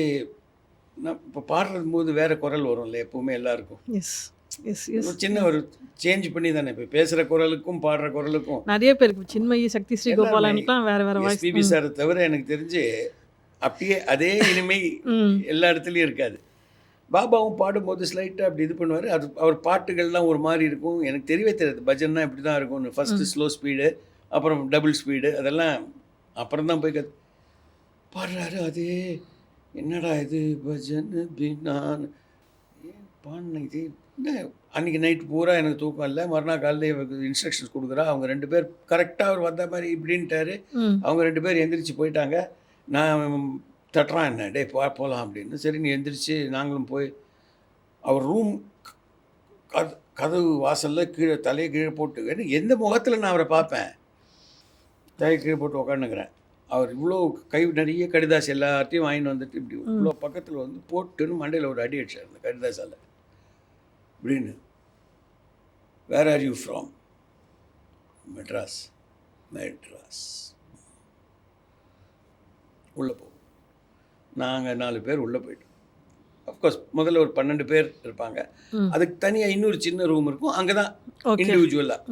நான் இப்போ பாடுறது போது வேறு குரல் வரும்ல எப்போவுமே எல்லாருக்கும். ஒரு சின்ன ஒரு சேஞ்ச் பண்ணி தானே இப்போ பேசுகிற குரலுக்கும் பாடுற குரலுக்கும். நிறைய பேருக்கு சின்மயி, சக்தி ஸ்ரீ கோபாலன்லாம் வேறு வேறு வாய்ஸ். எஸ்பிபி சாரை தவிர எனக்கு தெரிஞ்சு அப்படியே அதே இனிமை எல்லா இடத்துலையும் இருக்காது. பாபாவும் பாடும்போது ஸ்லைட்டாக அப்படி இது பண்ணுவார். அவர் பாட்டுகள்லாம் ஒரு மாதிரி இருக்கும். எனக்கு தெரியவே தெரியாது பஜன்னா இப்படி தான் இருக்கும்னு. ஃபஸ்ட்டு ஸ்லோ ஸ்பீடு, அப்புறம் டபுள் ஸ்பீடு, அதெல்லாம் அப்புறம் தான் போய் பாடுறாரு. அதே என்னடா இது பஜன் பின்னான் பாடின இது என்ன. அன்றைக்கி நைட்டு பூரா எனக்கு தூக்கம் இல்லை. மறுநாள் காலையில் இன்ஸ்ட்ரக்ஷன்ஸ் கொடுக்குறா. அவங்க 2 பேர் கரெக்டாக அவர் வந்த மாதிரி இப்படின்ட்டாரு. அவங்க 2 பேர் எந்திரிச்சு போயிட்டாங்க. நான் தட்டுறான், என்ன டே போகலாம் அப்படின்னு. சரி நீ எந்திரிச்சு நாங்களும் போய் அவர் ரூம் கதவு வாசலில் கீழே தலையை கீழே போட்டு, எந்த முகத்தில் நான் அவரை பார்ப்பேன்? தலையை கீழே போட்டு உக்காந்துக்கிறேன். அவர் இவ்வளோ கை நிறைய கடிதாசி எல்லாத்தையும் வாங்கிட்டு வந்துட்டு இப்படி இவ்வளோ பக்கத்தில் போட்டுன்னு மண்டையில் ஒரு அடி அடிச்சார் அந்த கடிதாசால். அப்படின்னு, where are you from? Madras. உள்ளே போ. நாங்கள் 4 பேர் உள்ளே போயிட்டோம். அஃப்கோர்ஸ் முதல்ல ஒரு 12 பேர் இருப்பாங்க. அதுக்கு தனியாக இன்னொரு சின்ன ரூம் இருக்கும். அங்கே தான் இண்டிவிஜுவலாக.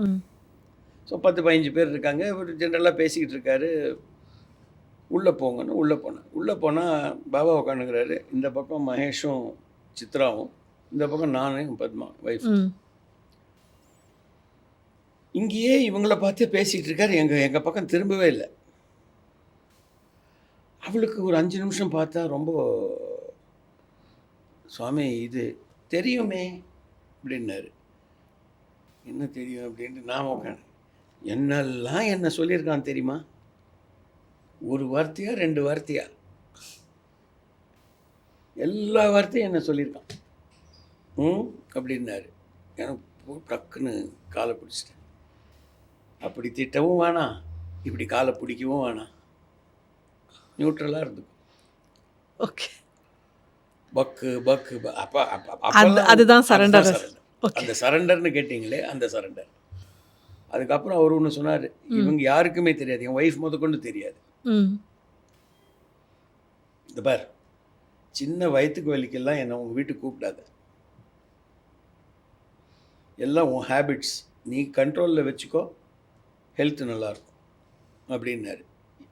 ஸோ 10-15 பேர் இருக்காங்க. ஒரு ஜென்ரலாக பேசிக்கிட்டு இருக்காரு. உள்ளே போங்கன்னு உள்ளே போனால் பாபா உட்காந்துக்கிறாரு. இந்த பக்கம் மகேஷும் சித்ராவும், இந்த பக்கம் நானும் பத்மா ஒய்ஃப். இங்கேயே இவங்கள பார்த்தே பேசிகிட்டு இருக்காரு. எங்கள் பக்கம் திரும்பவே இல்லை. அவளுக்கு ஒரு 5 நிமிஷம் பார்த்தா ரொம்ப, சுவாமி இது தெரியுமே அப்படின்னாரு. என்ன தெரியும் அப்படின்ட்டு நான் உட்காந்து, என்னெல்லாம் என்ன சொல்லியிருக்கான் தெரியுமா? ஒரு வார்த்தையா 2 வார்த்தையா எல்லா வார்த்தையும் என்ன சொல்லியிருக்கான் அப்படின்னாரு. எனக்கு டக்குன்னு காலை பிடிச்சிட்டேன். அப்படி திட்டவும் வேணாம், இப்படி காலை பிடிக்கவும் வேணாம், நியூட்ரலாக இருந்துக்கும். ஓகே. பக்கு அதுதான் சரண்டர். அந்த சரண்டர்னு கேட்டிங்களே, அந்த சரண்டர். அதுக்கப்புறம் அவர் ஒன்று சொன்னார், இவங்க யாருக்குமே தெரியாது, என் ஒய்ஃப் முதற்கொண்டு தெரியாது. இந்த பார், சின்ன வயிற்றுக்கு வலிக்கெல்லாம் என்னை உங்கள் வீட்டுக்கு கூப்பிடாத, எல்லாம் உன் ஹேபிட்ஸ், நீ கண்ட்ரோலில் வச்சுக்கோ, ஹெல்த் நல்லாயிருக்கும் அப்படின்னாரு.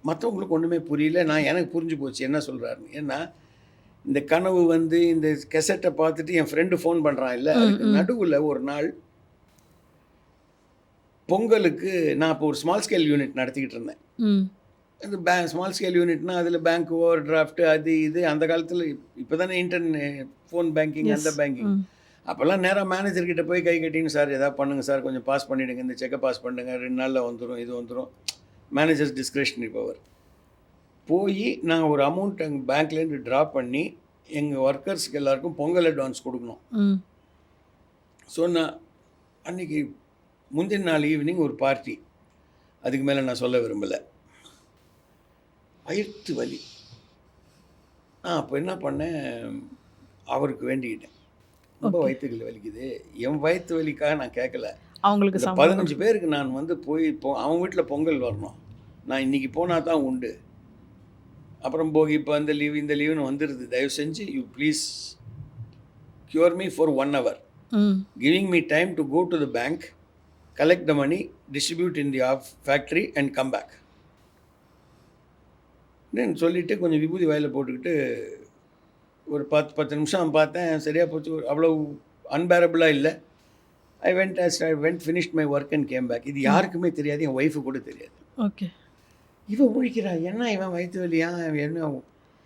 மற்றவங்களுக்கு ஒன்றுமே புரியல. எனக்கு புரிஞ்சு போச்சு என்ன சொல்கிறாருன்னு. ஏன்னா இந்த கனவு இந்த கெசட்டை பார்த்துட்டு என் ஃப்ரெண்டு ஃபோன் பண்ணுறான் இல்லை, அதுக்கு நடுவில் ஒரு நாள் பொங்கலுக்கு நான் இப்போ ஒரு ஸ்மால் ஸ்கேல் யூனிட் நடத்திக்கிட்டு இருந்தேன். இந்த ஸ்மால் ஸ்கேல் யூனிட்னா அதில் பேங்க் ஓவர் டிராஃப்ட் அது இது அந்த காலத்தில் இப்போ தானே ஃபோன் பேங்கிங் அந்த பேங்கிங். அப்போல்லாம் நேராக மேனேஜர்கிட்ட போய் கை கட்டின்னு, சார் எதாவது பண்ணுங்கள் சார், கொஞ்சம் பாஸ் பண்ணிவிடுங்க, இந்த செக்கை பாஸ் பண்ணுங்க, 2 நாளில் வந்துடும், இது வந்துடும். Managers discretionary power. போய் நாங்கள் ஒரு அமௌண்ட் எங்கள் பேங்க்லேருந்து ட்ரா பண்ணி எங்கள் ஒர்க்கர்ஸ்க்கு எல்லாருக்கும் பொங்கல் அட்வான்ஸ் கொடுக்கணும். ஸோ நான் அன்றைக்கி முந்தின நாள் ஈவினிங் ஒரு பார்ட்டி, அதுக்கு மேலே நான் சொல்ல விரும்பலை. வயிற்று வலி. அப்போ என்ன பண்ணேன், அவருக்கு வேண்டிக்கிட்டேன், ரொம்ப வயிற்றுகள் வலிக்குது. என் வயிற்று வலிக்காக நான் கேட்கல, அவங்களுக்கு 15 பேருக்கு நான் வந்து போய் அவங்க வீட்டில் பொங்கல் வரணும், நான் இன்றைக்கி போனால் தான் உண்டு. அப்புறம் போகி இப்போ அந்த லீவ் இந்த லீவுன்னு வந்துடுது, தயவு செஞ்சு you please cure me for 1 hour, giving me time to go to the bank, collect the money, distribute in the factory and come back. சொல்லிவிட்டு கொஞ்சம் விபூதி வாயில் போட்டுக்கிட்டு ஒரு 10 நிமிஷம் பார்த்தேன், சரியாக போச்சு. அவ்வளோ அன்பேரபிளாக இல்லை. I went finished my work and came back. இது யாருக்குமே தெரியாது, என் ஒய்ஃபு கூட தெரியாது. ஓகே. இவன் முழிக்கிறா, என்ன இவன் வயிற்று வலியா, என்ன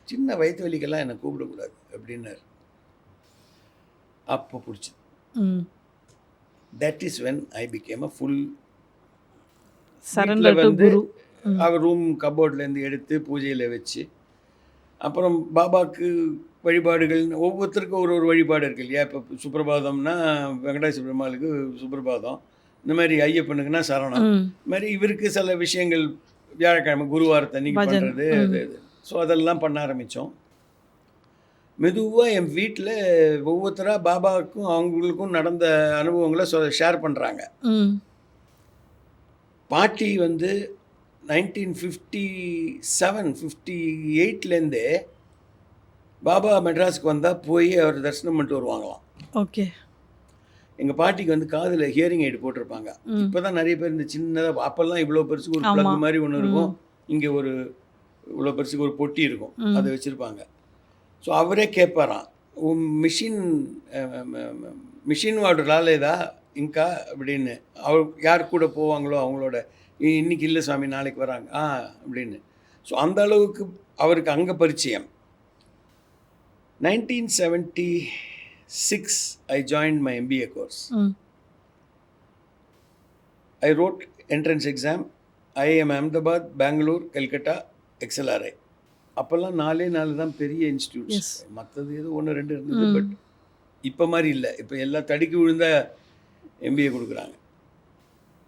சின்ன வயிற்று வலிக்கெல்லாம் என்னை கூப்பிடக்கூடாது அப்படின்னாரு. அப்போ பிடிச்சிது. That is when I became a full surrender to guru. அவர் ரூம் கபோர்ட்லேருந்து எடுத்து பூஜையில் வச்சு, அப்புறம் பாபாவுக்கு வழிபாடுகள் ஒவ்வொருத்தருக்கும் ஒரு வழிபாடு இருக்கு இல்லையா. இப்போ சுப்பிரபாதம்னா வெங்கடேஸ்வர பெருமாளுக்கு சுப்பிரபாதம், இந்த மாதிரி ஐயப்பனுக்குன்னா சரணம், இந்த மாதிரி இவருக்கு சில விஷயங்கள் வியாழக்கிழமை குருவாரத்தை அன்னைக்கு பண்ணுறது அது இது. ஸோ அதெல்லாம் பண்ண ஆரம்பித்தோம். மெதுவாக என் வீட்டில் ஒவ்வொருத்தராக பாபாவுக்கும் அவங்களுக்கும் நடந்த அனுபவங்களை ஷேர் பண்ணுறாங்க. பாட்டி வந்து 1957-58லேருந்தே பாபா மெட்ராஸுக்கு வந்தால் போய் அவர் தரிசனம் பண்ணிட்டு வருவாங்களாம். ஓகே. எங்கள் பாட்டிக்கு வந்து காதில் ஹியரிங் எய்டு போட்டிருப்பாங்க. இப்போ தான் நிறைய பேர் இந்த சின்னதாக, அப்போல்லாம் இவ்வளோ பெருசுக்கு ஒரு ப்ளக் மாதிரி ஒன்று இருக்கும், இங்கே ஒரு இவ்வளோ பெருசுக்கு ஒரு பொட்டி இருக்கும், அதை வச்சுருப்பாங்க. ஸோ அவரே கேட்பாராம், மிஷின் வாடு ராலேதா இங்கா அப்படின்னு. அவர் யார் கூட போவாங்களோ அவங்களோட, இன்றைக்கி இல்லை சாமி நாளைக்கு வராங்க அப்படின்னு. ஸோ அந்த அளவுக்கு அவருக்கு அங்கே பரிச்சயம். 1976 I joined my MBA course. I wrote entrance exam, IIM Ahmedabad, Bangalore, Calcutta, XLRI. அப்போல்லாம் 4 தான் பெரிய இன்ஸ்டியூட்ஸ், மற்றது ஏதோ 1-2 இருந்தது. பட் இப்போ மாதிரி இல்லை, இப்போ எல்லாம் தடுக்கி விழுந்த MBA கொடுக்குறாங்க.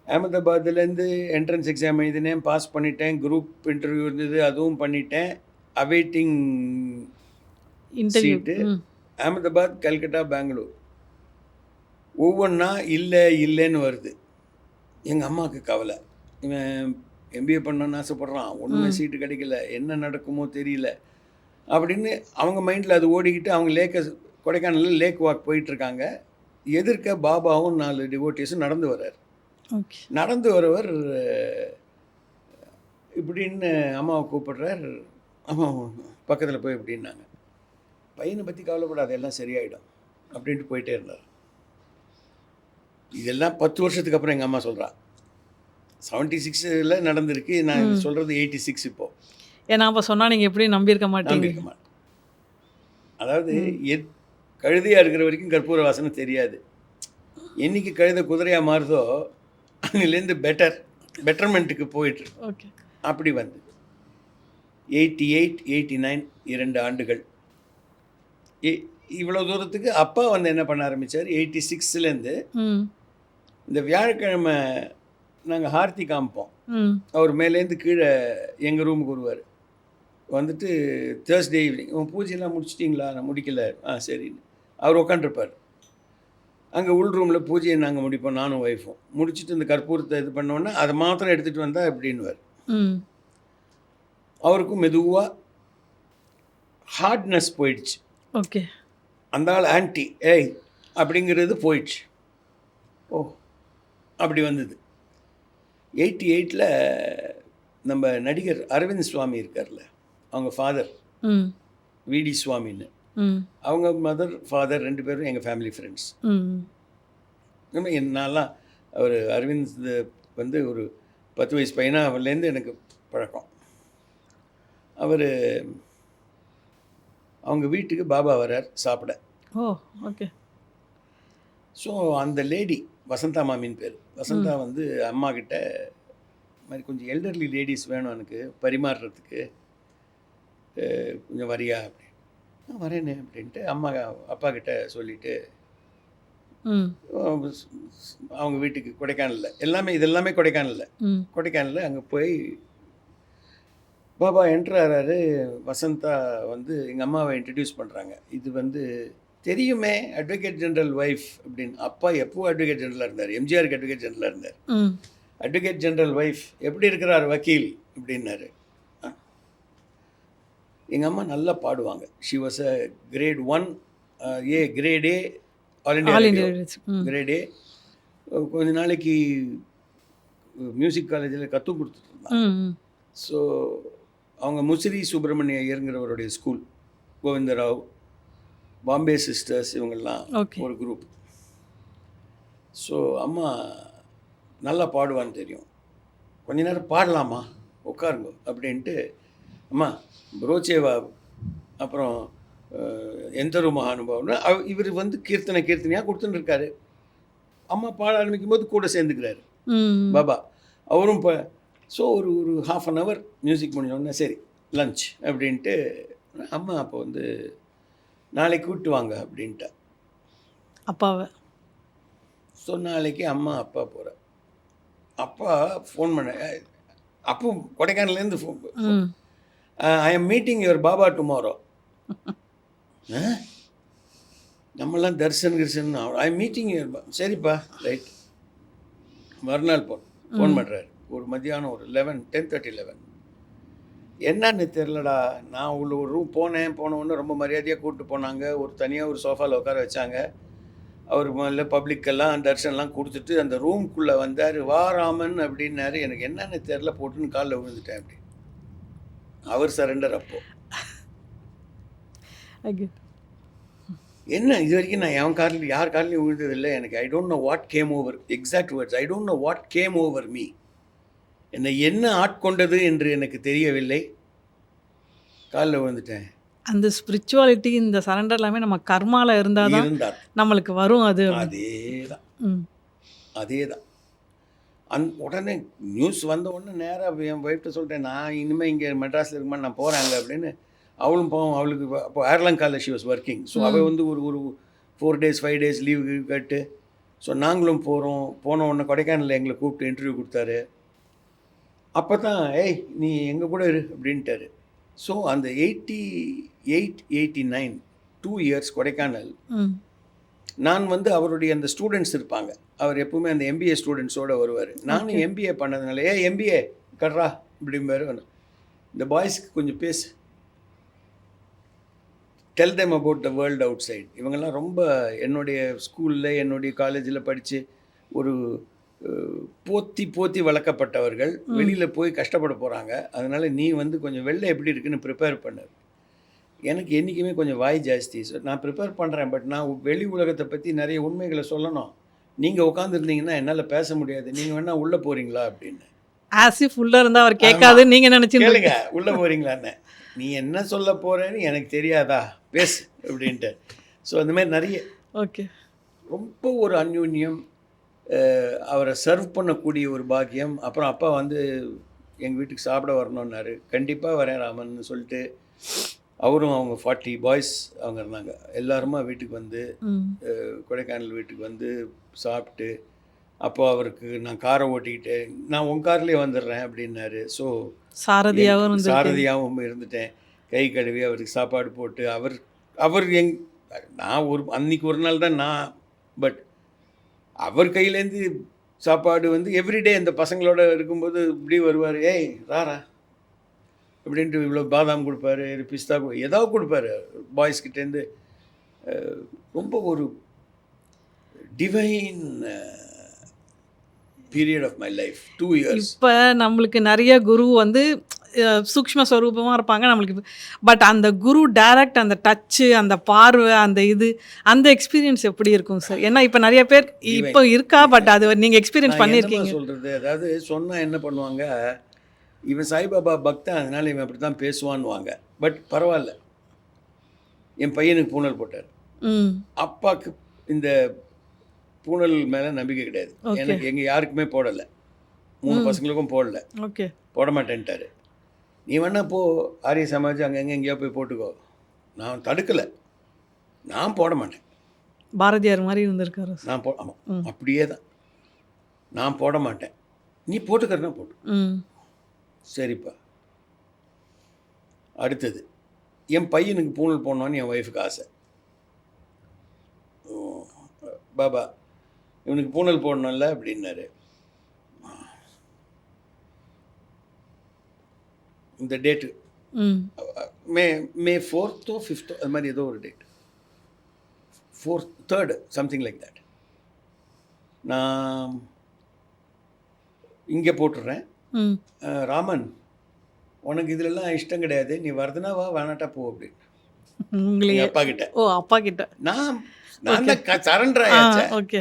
அகமதாபாத்லேருந்து என்ட்ரன்ஸ் எக்ஸாம் எழுதினேன், பாஸ் பண்ணிட்டேன். குரூப் இன்டர்வியூ இருந்தது, அதுவும் பண்ணிட்டேன். அவைட்டிங் சீட்டு. அகமதாபாத், கல்கட்டா, பெங்களூர் ஒவ்வொன்றா இல்லைன்னு வருது. எங்கள் அம்மாவுக்கு கவலை, இவன் MBA பண்ணணும்னு ஆசைப்பட்றான், ஒன்றுமே சீட்டு கிடைக்கல, என்ன நடக்குமோ தெரியல அப்படின்னு அவங்க மைண்டில் அது ஓடிக்கிட்டு, அவங்க கொடைக்கானலில் லேக் வாக் போயிட்டுருக்காங்க. எதிர்க்க பாபாவும் 4 டிவோட்டிஸும் நடந்து வர்றார். நடந்து வரவர் இப்படின்னு அம்மாவை கூப்பிடுறார். அம்மா பக்கத்தில் போய் எப்படின்னாங்க, பையனை பற்றி கவலைப்படாது, எல்லாம் சரியாயிடும் அப்படின்ட்டு போயிட்டே இருந்தார். இதெல்லாம் 10 வருஷத்துக்கு அப்புறம் எங்கள் அம்மா சொல்கிறா. 76ல் நடந்திருக்கு, நான் சொல்கிறது 86 இப்போது. ஏன்னா அப்போ சொன்னால் நீங்கள் எப்படி நம்பியிருக்க மாட்டேன். அதாவது கழுதையாக இருக்கிற வரைக்கும் கற்பூர வாசனை தெரியாது. என்றைக்கு கழுதை குதிரையாக மாறுதோ அன்னிலேருந்து பெட்டர்மெண்ட்டுக்கு போயிட்டு. ஓகே. அப்படி வந்து 88, 89 2 ஆண்டுகள். இவ்வளோ தூரத்துக்கு அப்பா வந்து என்ன பண்ண ஆரம்பித்தார், 86லேருந்து இந்த வியாழக்கிழமை நாங்கள் ஹார்த்தி காமிப்போம். அவர் மேலேருந்து கீழே எங்கள் ரூமுக்கு வருவார். வந்துட்டு தேர்ஸ்டே ஈவினிங், பூஜையெல்லாம் முடிச்சிட்டிங்களா? நான் முடிக்கலை. சரின்னு அவர் உட்காண்ட்ருப்பார். அங்கே உள் ரூமில் பூஜையை நாங்கள் முடிப்போம், நானும் ஒய்ஃபும். முடிச்சுட்டு இந்த கற்பூரத்தை இது பண்ணோன்னா அதை மாத்திரம் எடுத்துகிட்டு வந்தால் எப்படின்னுவார். அவருக்கும் மெதுவாக ஹார்ட்னஸ் போயிடுச்சு. ஓகே. அந்த ஆள் ஆன்டி அப்படிங்கிறது போயிடுச்சு. ஓ அப்படி வந்தது. 88ல் நம்ம நடிகர் அரவிந்த் சுவாமி இருக்கார்ல, அவங்க ஃபாதர் விடி சுவாமின்னு, அவங்க மதர் ஃபாதர் 2 பேரும் எங்கள் ஃபேமிலி ஃப்ரெண்ட்ஸ். என்னாலாம் அவர் அரவிந்த் வந்து ஒரு 10 வயசு பையனா அவர்லேருந்து எனக்கு பழக்கம். அவர் அவங்க வீட்டுக்கு பாபா வரார் சாப்பிட. ஓ ஓகே. ஸோ அந்த லேடி வசந்தா மாமின்னு பேர். வசந்தா வந்து அம்மா கிட்ட இந்த மாதிரி கொஞ்சம் எல்டர்லி லேடிஸ் வேணும் எனக்கு பரிமாறுறதுக்கு, கொஞ்சம் வரியா அப்படி. நான் வரேனே அப்படின்ட்டு அம்மா அப்பா கிட்ட சொல்லிவிட்டு ம் அவங்க வீட்டுக்கு கொடைக்கானலில் எல்லாமே இதெல்லாமே கொடைக்கானலில் ம் கொடைக்கானலில் அங்கே போய் பாபா என்ட்ரு ஆகிறாரு. வசந்தா வந்து எங்கள் அம்மாவை இன்ட்ரடியூஸ் பண்ணுறாங்க. இது வந்து தெரியுமே அட்வொகேட் ஜெனரல் ஒய்ஃப் அப்படின்னு. அப்பா எப்போ அட்வொகேட் ஜெனரலாக இருந்தார், எம்ஜிஆருக்கு அட்வொகேட் ஜெனரலாக இருந்தார். ம் அட்வொகேட் ஜெனரல் ஒய்ஃப் எப்படி இருக்கிறார் வக்கீல் அப்படின்னாரு. எங்கள் அம்மா நல்லா பாடுவாங்க. She was a great 1 great A all all India India. Great A. கொஞ்ச நாளைக்கு மியூசிக் காலேஜில் கற்றுக் கொடுத்துட்டு இருந்தாங்க. ம் ஸோ அவங்க முசிறி சுப்பிரமணிய ஐயருங்கிறவருடைய ஸ்கூல், கோவிந்தராவ், பாம்பே சிஸ்டர்ஸ், இவங்கெல்லாம் ஓகே. ஒரு குரூப். ஸோ அம்மா நல்லா பாடுவான்னு தெரியும். கொஞ்ச நேரம் பாடலாமா, உட்காருங்க அப்படின்ட்டு, அம்மா புரோச்சேவா அப்புறம் எந்தரு மகானுபாவம்னா இவர் வந்து கீர்த்தனையாக கொடுத்துன்னு இருக்காரு. அம்மா பாட ஆரம்பிக்கும் போது கூட சேர்ந்துக்கிறாரு ம் பாபா. அவரும் இப்போ ஸோ ஒரு ஒரு ½ அன் ஹவர் மியூசிக் முடிஞ்சோடனே சரி லஞ்ச் அப்படின்ட்டு அம்மா அப்போ வந்து நாளைக்கு கூப்பிட்டு வாங்க அப்படின்ட்டா. அப்பாவை. ஸோ நாளைக்கு அம்மா அப்பா போகிறார். அப்பா ஃபோன் பண்ண, அப்போ கொடைக்கானல்லேருந்து phone, hmm I am meeting your Baba tomorrow. நம்மளாம் Darshan Krishnan, I am meeting your சரிப்பா ரைட். மறுநாள் ஃபோன் பண்ணுறாரு. ஒரு மத்தியானம் ஒரு 10:30 என்னன்னு தெரிலடா. நான் உள்ள ஒரு ரூம் போனோன்னு ரொம்ப மரியாதையாக கூப்பிட்டு போனாங்க. ஒரு தனியாக ஒரு சோஃபாவில் உட்கார வச்சாங்க. அவர் முதல்ல பப்ளிக்கெல்லாம் தர்ஷன்லாம் கொடுத்துட்டு அந்த ரூம்குள்ளே வந்தார். வா ராமன் அப்படின்னாரு. எனக்கு என்னன்னு தெரில, போட்டுன்னு காலில் விழுந்துட்டேன். அப்படி அவர் சரண்டர். அப்போது ஓகே. என்ன இது வரைக்கும் நான் யார் கார்லையும் விழுந்ததில்லை. எனக்கு ஐ don't know what game over, exact words, I don't know what game over me. என்னை என்ன ஆட்கொண்டது என்று எனக்கு தெரியவில்லை. காலில் விழுந்துட்டேன். அந்த ஸ்பிரிச்சுவாலிட்டி, இந்த சரண்டர் எல்லாமே நம்ம கர்மால இருந்தால் தான் இருந்தார். நம்மளுக்கு வரும் அது. அதே தான் ம் அதே தான். உடனே நியூஸ் வந்த உடனே நேராக என் ஒய்ஃப்ட்ட சொல்லிட்டேன், நான் இனிமேல் இங்கே மெட்ராஸில் இருக்குமா, நான் போகிறாங்க அப்படின்னு. அவளும் போவோம். அவளுக்கு அப்போ ஏர்லங்காவில் ஷி வாஸ் ஒர்க்கிங். ஸோ அவள் வந்து ஒரு 4 days 5 days லீவு கட்டு. ஸோ நாங்களும் போன உடனே கொடைக்கானலில் எங்களை கூப்பிட்டு இன்டர்வியூ கொடுத்தாரு. அப்போ தான் ஏய் நீ எங்கள் கூட இரு அப்படின்ட்டாரு. ஸோ அந்த 88, 89 2 years கொடைக்கானல். ம் நான் வந்து அவருடைய அந்த ஸ்டூடெண்ட்ஸ் இருப்பாங்க, அவர் எப்பவுமே அந்த எம்பிஏ ஸ்டூடெண்ட்ஸோடு வருவார். நானும் எம்பிஏ பண்ணதுனால எம்பிஏ கட்றா இப்படிம்பாரு. இந்த பாய்ஸ்க்கு கொஞ்சம் பேசு, tell them about the world outside. இவங்கெல்லாம் ரொம்ப என்னுடைய ஸ்கூலில் என்னுடைய காலேஜில் படித்து ஒரு போத்தி வளர்க்கப்பட்டவர்கள், வெளியில் போய் கஷ்டப்பட போகிறாங்க. அதனால் நீ வந்து கொஞ்சம் வெளில எப்படி இருக்குன்னு ப்ரிப்பேர் பண்ணு. எனக்கு என்றைக்குமே கொஞ்சம் வாய் ஜாஸ்தி. ஸோ நான் ப்ரிப்பேர் பண்ணுறேன், பட் நான் வெளி உலகத்தை பற்றி நிறைய உண்மைகளை சொல்லணும். நீங்கள் உட்காந்துருந்தீங்கன்னா என்னால் பேச முடியாது, நீங்கள் வேணால் உள்ளே போகிறீங்களா அப்படின்னு. ஆசிஃப் உள்ளே இருந்தால் அவர் கேட்காது, நீங்கள் நினச்சி கேளுங்க உள்ளே போகிறீங்களான்னு. நீ என்ன சொல்ல போகிறேன்னு எனக்கு தெரியாதா, பேசு அப்படின்ட்டு. ஸோ அந்த மாதிரி நிறைய ஓகே. ரொம்ப ஒரு அந்யூன்யம், அவரை சர்வ் பண்ணக்கூடிய ஒரு பாக்கியம். அப்புறம் அப்பா வந்து எங்கள் வீட்டுக்கு சாப்பிட வரணுன்னாரு. கண்டிப்பாக வரேன் ராமன் சொல்லிட்டு அவரும் அவங்க 40 பாய்ஸ் அவங்க இருந்தாங்க. எல்லாருமா வீட்டுக்கு வந்து கொடைக்கானல் வீட்டுக்கு வந்து சாப்பிட்டு, அப்போ அவருக்கு நான் காரை ஓட்டிக்கிட்டு நான் உன் கார்லேயே வந்துடுறேன் அப்படின்னாரு. ஸோ சாரதியாகவும் இருந்துட்டேன். கை கழுவி அவருக்கு சாப்பாடு போட்டு அவர் நான் அன்றைக்கி ஒரு நாள் தான் நான், பட் அவர் கையிலேருந்து சாப்பாடு வந்து எவ்ரிடே இந்த பசங்களோட இருக்கும்போது இப்படி வருவார். ஏய் ராரா அப்படின்ட்டு இவ்வளோ பாதாம் கொடுப்பாரு, பிஸ்தா ஏதாவது கொடுப்பாரு பாய்ஸ்கிட்டேருந்து. ரொம்ப ஒரு divine period of my life 2 years. இப்போ நம்மளுக்கு நிறைய குரு வந்து சூக்ஷ்ம ஸ்வரூபமாக இருப்பாங்க நம்மளுக்கு. பட் அந்த குரு டைரக்ட் அந்த டச்சு, அந்த பார்வை, அந்த எக்ஸ்பீரியன்ஸ் எப்படி இருக்கும் சார்? ஏன்னா இப்போ நிறைய பேர் இப்போ இருக்கா, பட் அது நீங்கள் எக்ஸ்பீரியன்ஸ் பண்ணியிருக்கீங்க. சொல்கிறது, அதாவது சொன்னால் என்ன பண்ணுவாங்க, இவன் சாய்பாபா பக்தன், அதனால் இவன் அப்படி தான் பேசுவான்னுவாங்க. பட் பரவாயில்ல, என் பையனுக்கு பூணல் போட்டார். ம். அப்பாவுக்கு இந்த பூணல் மேலே நம்பிக்கை கிடையாது. எனக்கு எங்கள் யாருக்குமே போடலை, 3 பசங்களுக்கும் போடல, ஓகே. போட மாட்டேன்ட்டாரு. நீ வேணா போ, ஆரிய சமாஜ் அங்கங்கே எங்கேயோ போய் போட்டுக்கோ. நான் தடுக்கலை, நான் போட மாட்டேன். பாரதியார் மாதிரி இருந்திருக்காரு. நான் ஆமாம், அப்படியே தான், நான் போட மாட்டேன், நீ போட்டுக்கிறனா போட்டு. ம். சரிப்பா. அடுத்தது, என் பையனுக்கு பூணல் போடணுன்னு என் ஒய்ஃபுக்கு ஆசை. பாபா இவனுக்கு பூணல் போடணும்ல அப்படின்னாரு. இந்த டேட்டு ம். மே 4th or 5th அது மாதிரி ஏதோ ஒரு date, 4th 3rd something like that. நான் இங்கே போட்டுடுறேன். ம். ராமன், உனக்கு இதிலெல்லாம் இஷ்டம் கிடையாது, நீ வருதுனா வா, வேணாட்டா போ அப்படின்னு உங்களையே. எங்கள் அப்பா கிட்ட. ஓ, அப்பா கிட்ட. நான் தான் சரண்டர் ஆயாச்சேன். ஓகே.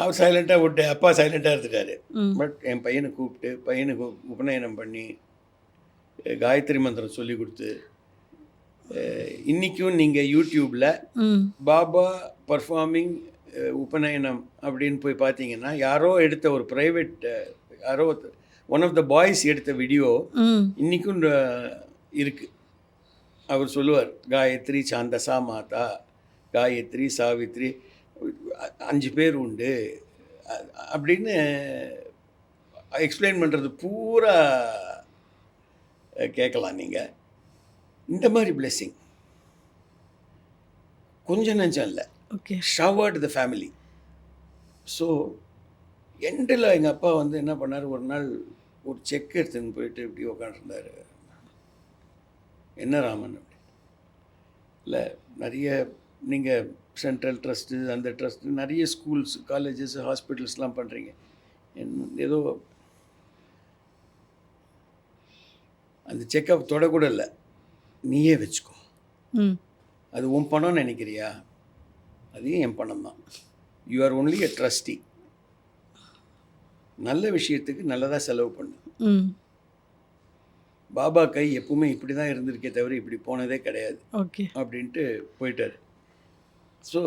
அவர் சைலண்ட்டாக விட்டு, அப்பா சைலண்ட்டாக இருந்துட்டாரு. ம். பட் என் பையனை கூப்பிட்டு, பையனுக்கு உபநயனம் பண்ணி, காயத்ரி மந்திரம் சொல்லி கொடுத்து, இன்றைக்கும் நீங்கள் யூடியூப்பில் ம். பாபா பர்ஃபார்மிங் உபநயனம் அப்படின்னு போய் பார்த்தீங்கன்னா, யாரோ எடுத்த ஒரு ப்ரைவேட், யாரோ ஒன் ஆஃப் த பாய்ஸ் எடுத்த வீடியோ ம். இன்றைக்கும் இருக்குது. அவர் சொல்லுவார், காயத்ரி சாந்தசா மாதா, காயத்ரி சாவித்ரி, 5 பேர் உண்டு அப்படின்னு எக்ஸ்பிளைன் பண்ணுறது பூரா கேட்கலாம் நீங்கள். இந்த மாதிரி பிளெஸ்ஸிங் கொஞ்சம் நஞ்சம் இல்லை, okay. Showered the family. So எண்டில் எங்கள் அப்பா வந்து என்ன பண்ணார், ஒரு நாள் ஒரு செக் எடுத்துன்னு போயிட்டு இப்படி உட்காந்துருந்தார். என்ன ராமன் அப்படி இல்லை, நிறைய நீங்கள் சென்ட்ரல் ட்ரஸ்ட்டு, அந்த ட்ரஸ்ட்டு, நிறைய ஸ்கூல்ஸ், காலேஜஸ், ஹாஸ்பிட்டல்ஸ்லாம் பண்ணுறீங்க, ஏதோ அந்த செக்கப் தொடக்கூட இல்லை, நீயே வச்சுக்கோ. ம். அது உன் பணம்னு நினைக்கிறியா, அதையும் என் பணம் தான். You are only a trustee. நல்ல விஷயத்துக்கு நல்லதாக செலவு பண்ணு. ம். பாபா கை எப்பவுமே இப்படி தான் இருந்திருக்கே தவிர இப்படி போனதே கிடையாது ஓகே. அப்படின்ட்டு போயிட்டார். So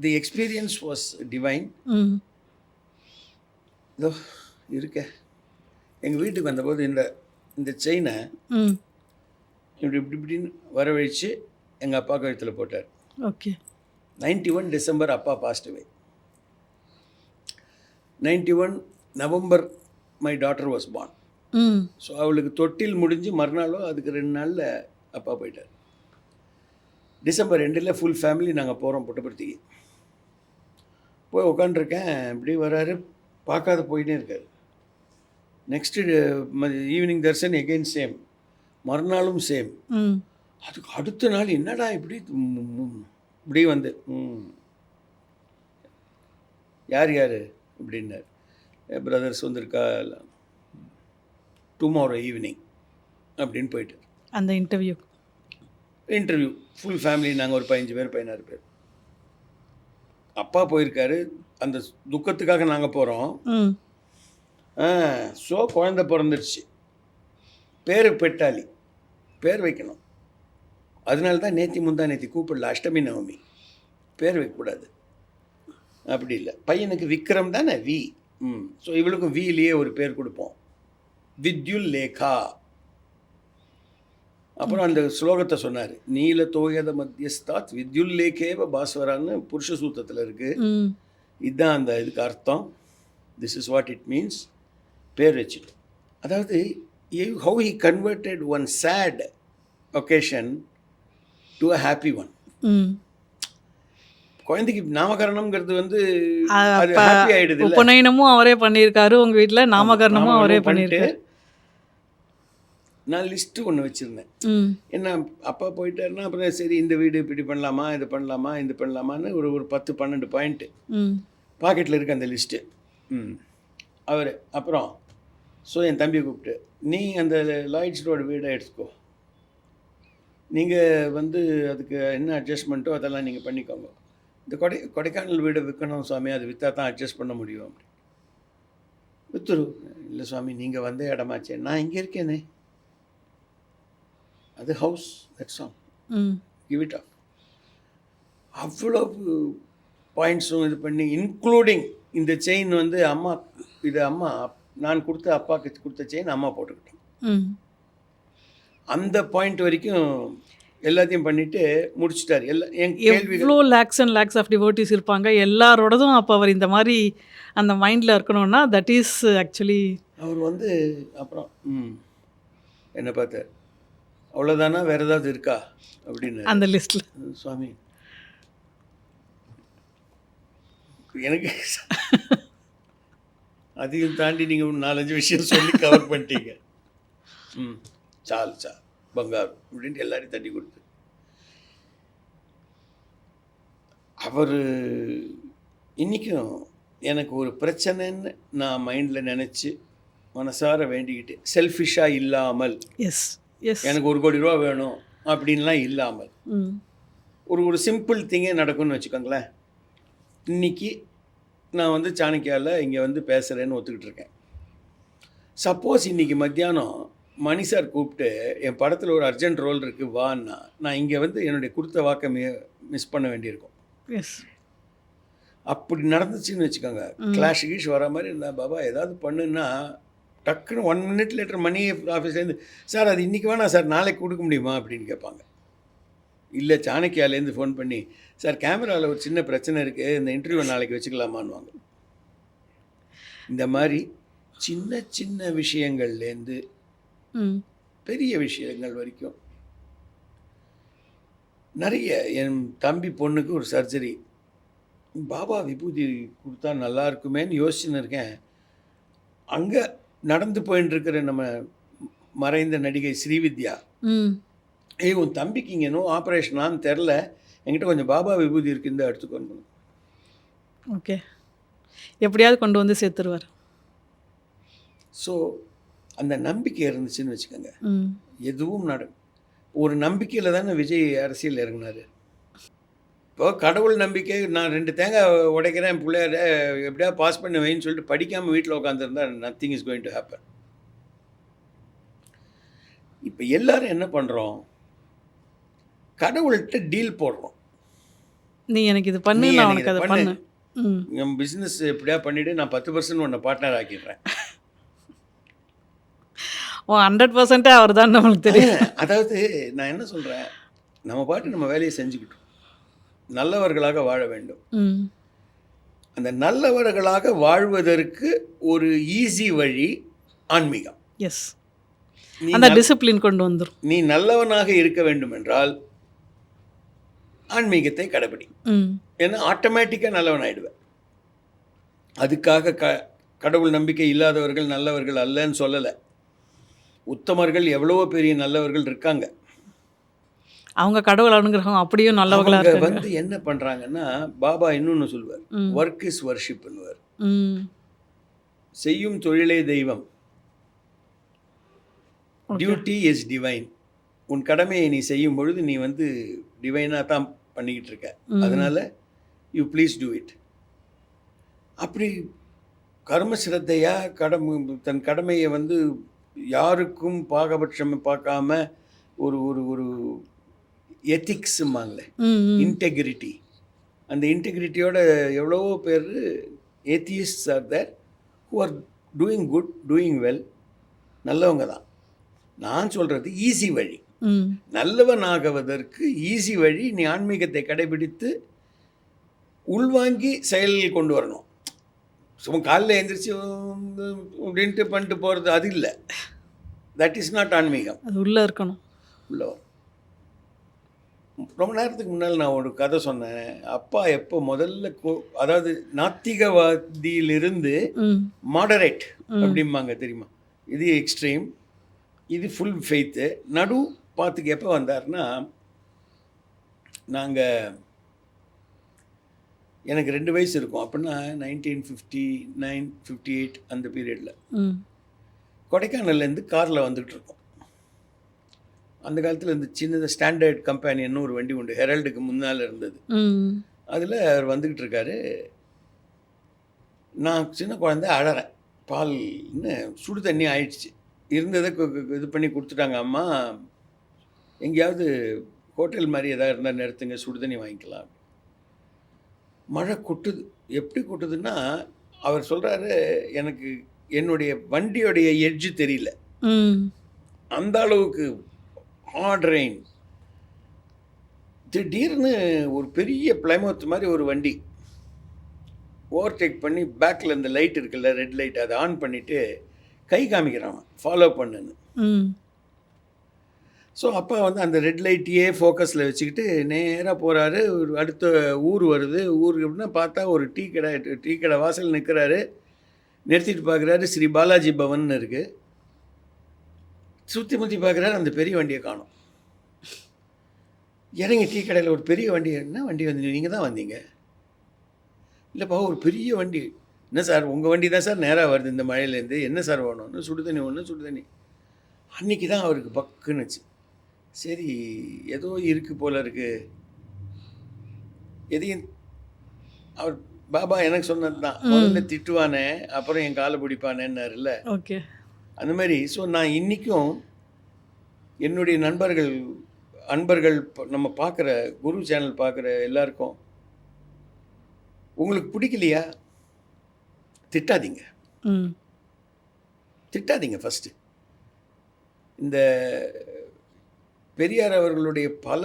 the experience was divine. ம். இதோ இருக்க எங்கள் வீட்டுக்கு வந்தபோது இந்த செயினை ம். இப்படி இப்படின்னு வரவழைச்சு எங்கள் அப்பா கழுத்தில் போட்டார். ஓகே. 91 டிசம்பர் அப்பா past away. 91 November my daughter was born. ம். ஸோ அவளுக்கு தொட்டில் முடிஞ்சு மறுநாளோ அதுக்கு 2 நாளில் அப்பா போயிட்டார். டிசம்பர் 2 ஃபுல் ஃபேமிலி நாங்கள் போகிறோம் புட்டபர்த்திக்கு. போய் உட்காண்ட்ருக்கேன், இப்படி வராரு, பார்க்காத போயிட்டே இருக்கார். Next evening Darshan again same, மறுநாளும் சேம். ம். அதுக்கு அடுத்த நாள் என்னடா இப்படி இப்படி வந்து யார் யார் அப்படின்னார். பிரதர்ஸ் வந்திருக்கா, டுமாரோ ஈவினிங் அப்படின்னு போயிட்டு அந்த இன்டர்வியூ ஃபுல் ஃபேமிலி, நாங்கள் ஒரு 15 பேர் 16 பேர். அப்பா போயிருக்காரு, அந்த துக்கத்துக்காக நாங்கள் போகிறோம். ம். ஸோ குழந்தை பிறந்துருச்சு, பேர் பெட்டாளி, பேர் வைக்கணும். அதனால தான் முந்தா நேத்தி கூப்பிடல, அஷ்டமி நவமி, பேர் வைக்கக்கூடாது. அப்படி இல்லை, பையனுக்கு விக்ரம் தானே, வி. ஸோ இவளுக்கும் விலேயே ஒரு பேர் கொடுப்போம், வித்யுல் லேகா. அப்புறம் அந்த ஸ்லோகத்தை சொன்னார், நீல தோயத மத்தியஸ்தாத் வித்யுல்லேகேவ பாஸ்வரான்னு புருஷ சூத்திரத்தில் இருக்குது. இதுதான் அந்த இதுக்கு அர்த்தம். This is what it means. பேர் வச்சுட்டு, அதாவது how he converted one sad occasion to a happy one. குழந்தைக்கு நாமகரணம்ங்கிறது வந்து அது ஹாப்பி ஆகிடுது. உபநயனமும் அவரே பண்ணியிருக்காரு உங்கள் வீட்டில், நாமகரணமும் அவரே பண்ணியிருக்காரு. நான் லிஸ்ட்டு ஒன்று வச்சுருந்தேன். என்ன அப்பா போயிட்டாருன்னா அப்புறம் சரி இந்த வீடு இப்படி பண்ணலாமா, இது பண்ணலாமா, இது பண்ணலாமான்னு ஒரு 10-12 பாயிண்ட்டு பாக்கெட்டில் இருக்குது அந்த லிஸ்ட்டு. அவர் அப்புறம் என் தம்பியை கூப்பிட்டு, நீ அந்த லாய்ட்ஸ் ரோடு வீடை எடுத்துக்கோ, நீங்கள் வந்து அதுக்கு என்ன அட்ஜஸ்ட்மெண்ட்டோ அதெல்லாம் நீங்கள் பண்ணிக்கோங்க. இந்த கொடைக்கானல் வீடை விற்கணும் சுவாமி, அது விற்றா தான் அட்ஜஸ்ட் பண்ண முடியும் அப்படி. வித்துரு, இல்லை சுவாமி நீங்கள் வந்த இடமாச்சே, நான் இங்கே இருக்கேனே, அது ஹவுஸ், தட்ஸ் ஆல், ம் கிவ் இட் ஆஃப். அவ்வளவு பாயிண்ட்ஸும் இது பண்ணி, இன்க்ளூடிங் இந்த செயின் வந்து அம்மா, இது அம்மா நான் கொடுத்த அப்பாவுக்கு கொடுத்த செயின் அம்மா போட்டுக்கிட்டோம். ம் அந்த பாயிண்ட் வரைக்கும் எல்லாத்தையும் பண்ணிட்டு முடிச்சிட்டார். என் கேள்விகள் எவ்வளோ lakhs and lakhs of devotees இருப்பாங்க எல்லாரோடதும். அப்போ அவர் இந்த மாதிரி அந்த மைண்டில் இருக்கணும்னா தட் இஸ் ஆக்சுவலி. அவர் வந்து அப்புறம் என்ன பார்த்தார், அவ்வளோதானா வேற ஏதாவது இருக்கா அப்படின்னு. அந்த லிஸ்ட்டில் சுவாமி எனக்கு அதையும் தாண்டி நீங்கள் ஒரு 4-5 விஷயம் சொல்லி கவர் பண்ணிட்டீங்க. சால் பங்காரு அப்படின்ட்டு எல்லாரையும் தட்டி கொடுத்து, அவர் இன்றைக்கும் எனக்கு ஒரு பிரச்சனைன்னு நான் மைண்டில் நினச்சி மனசார வேண்டிக்கிட்டு, செல்ஃபிஷாக இல்லாமல், எஸ் எஸ் எனக்கு 1 கோடி ரூபா வேணும் அப்படின்லாம் இல்லாமல், ஒரு சிம்பிள் திங்கே நடக்கும்னு வச்சுக்கோங்களேன். இன்றைக்கி நான் வந்து சாணக்கியாவில் இங்கே வந்து பேசுகிறேன்னு ஒத்துக்கிட்டு இருக்கேன். சப்போஸ் இன்றைக்கி மத்தியானம் மணி சார் கூப்பிட்டு என் படத்தில் ஒரு அர்ஜென்ட் ரோல் இருக்குது வான்னா, நான் இங்கே வந்து என்னுடைய கொடுத்த வாக்கை மிஸ் பண்ண வேண்டியிருக்கும். எஸ் அப்படி நடந்துச்சுன்னு வச்சுக்கோங்க, கிளாஷ் கீஷ் வர மாதிரி இருந்தால் பாபா ஏதாவது பண்ணுன்னா டக்குன்னு 1 minute லேட்டர் மணி ஆஃபீஸ்லேருந்து, சார் அது இன்றைக்கி வேணாம் சார், நாளைக்கு கொடுக்க முடியுமா அப்படின்னு கேட்பாங்க. இல்லை சாணக்கியாலேருந்து ஃபோன் பண்ணி, சார் கேமராவில் ஒரு சின்ன பிரச்சனை இருக்குது, இந்த இன்டர்வியூ நாளைக்கு வச்சுக்கலாமான்னுவாங்க. இந்த மாதிரி சின்ன சின்ன விஷயங்கள்லேருந்து பெரிய விஷயங்கள் வரைக்கும் நிறைய. என் தம்பி பொண்ணுக்கு ஒரு சர்ஜரி, பாபா விபூதி கொடுத்தா நல்லா இருக்குமேன்னு யோசிச்சுன்னு இருக்கேன். அங்கே நடந்து போயின்னு இருக்கிற நம்ம மறைந்த நடிகை ஸ்ரீவித்யா, உன் தம்பிக்கு இங்கே நோ ஆப்ரேஷனான்னு தெரில, என்கிட்ட கொஞ்சம் பாபா விபூதி இருக்குது, இந்த எடுத்துக்கொண்டு. ஓகே, எப்படியாவது கொண்டு வந்து சேர்த்துருவார். ஸோ அந்த நம்பிக்கை இருந்துச்சுன்னு வச்சுக்கோங்க, எதுவும் ஒரு நம்பிக்கையில் தானே விஜய் அரசியல் இறங்கினார். இப்போ கடவுள் நம்பிக்கை, நான் 2 தேங்காய் உடைக்கிறேன் பிள்ளையார எப்படியா பாஸ் பண்ண வைன்னு சொல்லிட்டு படிக்காமல் வீட்டில் உட்காந்துருந்தா nothing is going to happen. இப்போ எல்லாரும் என்ன பண்ணுறோம், கடவுள்கிட்ட டீல் போடுறோம். நீ எனக்கு இது பண்ணு, நான் உனக்கு அதை பண்ணு. என் பிஸ்னஸ் எப்படியா பண்ணிவிட்டு நான் 10% உன்னை பார்ட்னர் ஆக்கிடுறேன். 100% அவர் தான் நம்மளுக்கு தெரியும். அதாவது நான் என்ன சொல்கிறேன், நம்ம பாட்டு நம்ம வேலையை செஞ்சுக்கிட்டோம், நல்லவர்களாக வாழ வேண்டும். அந்த நல்லவர்களாக வாழ்வதற்கு ஒரு ஈஸி வழி ஆன்மீகம். எஸ், அந்த டிசிப்ளின் கொண்டு வந்துடும். நீ நல்லவனாக இருக்க வேண்டும் என்றால் ஆன்மீகத்தை கடைபிடி, ஏன்னா ஆட்டோமேட்டிக்காக நல்லவன் ஆயிடுவேன். அதுக்காக கடவுள் நம்பிக்கை இல்லாதவர்கள் நல்லவர்கள் அல்லன்னு சொல்லலை. உத்தமர்கள் எவ்வளவோ பெரிய நல்லவர்கள் இருக்காங்க. அவங்க கடவுள் அனுகிரகம் அப்படியும் நல்லவர்களா இருக்காங்க. வந்து என்ன பண்றாங்கன்னா, பாபா இன்னொன்னு சொல்லுவார், ஒர்க் இஸ் வர்ஷிப்னுவார். செய்யும் தொழிலே தெய்வம், டியூட்டி இஸ் டிவைன். உன் கடமையை நீ செய்யும் பொழுது நீ வந்து டிவைனாக தான் பண்ணிக்கிட்டு இருக்க, அதனால யூ ப்ளீஸ் டூ இட். அப்படி கர்ம சிரத்தையா தன் கடமையை வந்து யாருக்கும் பாகபட்சம் பார்க்காம ஒரு ஒரு ஒரு எத்திக்ஸுமாங்களே, இன்டெகிரிட்டி, அந்த இன்டெகிரிட்டியோட எவ்வளவோ பேர் atheists are there who are doing good, doing well, நல்லவங்க தான். நான் சொல்கிறது ஈஸி வழி, நல்லவனாகுவதற்கு ஈஸி வழி நீ ஆன்மீகத்தை கடைபிடித்து உள்வாங்கி செயலில் கொண்டு வரணும். சும்மா காலையில் எழுந்திரிச்சு அப்படின்ட்டு பண்ணிட்டு போகிறது அது இல்லை. தட் இஸ் நாட் ஆன்மீகம். அது உள்ளே இருக்கணும். உள்ள ரொம்ப நேரத்துக்கு முன்னால் நான் ஒரு கதை சொன்னேன். அப்பா எப்போ முதல்ல அதாவது நாத்திகவாதியிலிருந்து மாடரேட் அப்படிம்பாங்க தெரியுமா, இது எக்ஸ்ட்ரீம், இது ஃபுல் ஃபெய்த்து, நடு பாத்துக்கு எப்போ வந்தார்னா, எனக்கு 2 வயசு இருக்கும் அப்படின்னா 1959-58 அந்த பீரியடில் கொடைக்கானல்லேருந்து காரில் வந்துகிட்டு இருக்கோம். அந்த காலத்தில் இந்த சின்னதாக ஸ்டாண்டர்ட் கம்பெனின்னு ஒரு வண்டி உண்டு, ஹெரல்டுக்கு முன்னால் இருந்தது. அதில் அவர் வந்துக்கிட்டு இருக்காரு. நான் சின்ன குழந்தை அழறேன். பால்னு சுடு தண்ணி ஆயிடுச்சு. இருந்ததை இது பண்ணி கொடுத்துட்டாங்க. அம்மா எங்கேயாவது ஹோட்டல் மாதிரி எதாவது இருந்தால் நிறுத்துங்க, சுடு தண்ணி வாங்கிக்கலாம். மழை கொட்டுது. எப்படி கொட்டுதுன்னா, அவர் சொல்கிறாரு, எனக்கு என்னுடைய வண்டியோடைய எட்ஜு தெரியல. அந்த அளவுக்கு ஹார்ட் ரெயின். திடீர்னு ஒரு பெரிய பிளைமவுத் மாதிரி ஒரு வண்டி ஓவர்டேக் பண்ணி பேக்கில் இந்த லைட் இருக்குல்ல, ரெட் லைட், அதை ஆன் பண்ணிவிட்டு கை காமிக்கிறான், ஃபாலோ பண்ணுன்னு. ஸோ அப்பா வந்து அந்த ரெட் லைட்டையே ஃபோக்கஸில் வச்சுக்கிட்டு நேராக போகிறாரு. ஒரு அடுத்த ஊர் வருது. ஊருக்கு எப்படின்னா பார்த்தா ஒரு டீ கடை வாசல் நிற்கிறாரு. நிறுத்திட்டு பார்க்குறாரு, ஸ்ரீ பாலாஜி பவன் இருக்குது. சுற்றி முற்றி பார்க்குறாரு, அந்த பெரிய வண்டியை காணோம். இறங்கி டீ கடையில் ஒரு பெரிய வண்டி, என்ன வண்டி வந்து நீங்கள் தான் வந்தீங்க? இல்லைப்பா ஒரு பெரிய வண்டி. என்ன சார் உங்கள் வண்டி தான் சார் நேராக வருது இந்த மழையிலேருந்து, என்ன சார் வேணும்னு? சுடு தண்ணி ஒன்று, சுடு தண்ணி. அன்றைக்கி தான் அவருக்கு பக்குன்னுச்சு. சரி ஏதோ இருக்குது போல இருக்குது. எதையும் அவர் பாபா எனக்கு சொன்னது தான், முதல்ல திட்டுவானே அப்புறம் என் காலை பிடிப்பானேன்னாருல்ல. ஓகே, அந்த மாதிரி. ஸோ நான் இன்றைக்கும் என்னுடைய அன்பர்கள் நம்ம பார்க்குற குரு சேனல் பார்க்குற எல்லாருக்கும், உங்களுக்கு பிடிக்கலையா திட்டாதீங்க. திட்டாதீங்க. ஃபஸ்ட்டு இந்த பெரியார் அவர்களுடைய பல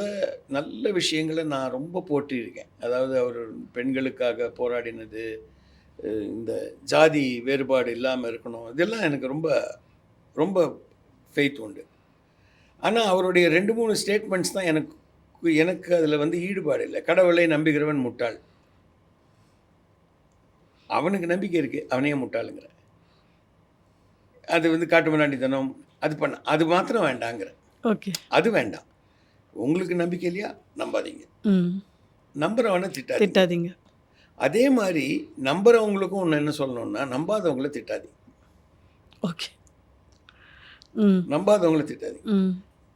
நல்ல விஷயங்களை நான் ரொம்ப போற்றியிருக்கேன். அதாவது அவர் பெண்களுக்காக போராடினது, இந்த ஜாதி வேறுபாடு இல்லாமல் இருக்கணும், இதெல்லாம் எனக்கு ரொம்ப ரொம்ப ஃபெய்த் உண்டு. ஆனால் அவருடைய 2-3 ஸ்டேட்மெண்ட்ஸ் தான் எனக்கு அதில் வந்து ஈடுபாடு இல்லை. கடவுளை நம்புகிறவன் முட்டாள். அவனுக்கு நம்பிக்கை இருக்குது, அவனையே முட்டாளுங்கிற. அது வந்து காட்டு முன்னாடித்தனம், அது மாத்திரம் வேண்டாங்கிற. ஓகே, அது வேண்டாம். உங்களுக்கு நம்பிக்கை இல்லையா, நம்பாதீங்க. நம்புறவனை திட்டாதீங்க. அதே மாதிரி நம்புறவங்களுக்கும் ஒன்று என்ன சொல்லணும்னா, நம்பாதவங்கள திட்டாதீங்க. ஓகே, நம்பாதவங்கள திட்டாதீங்க.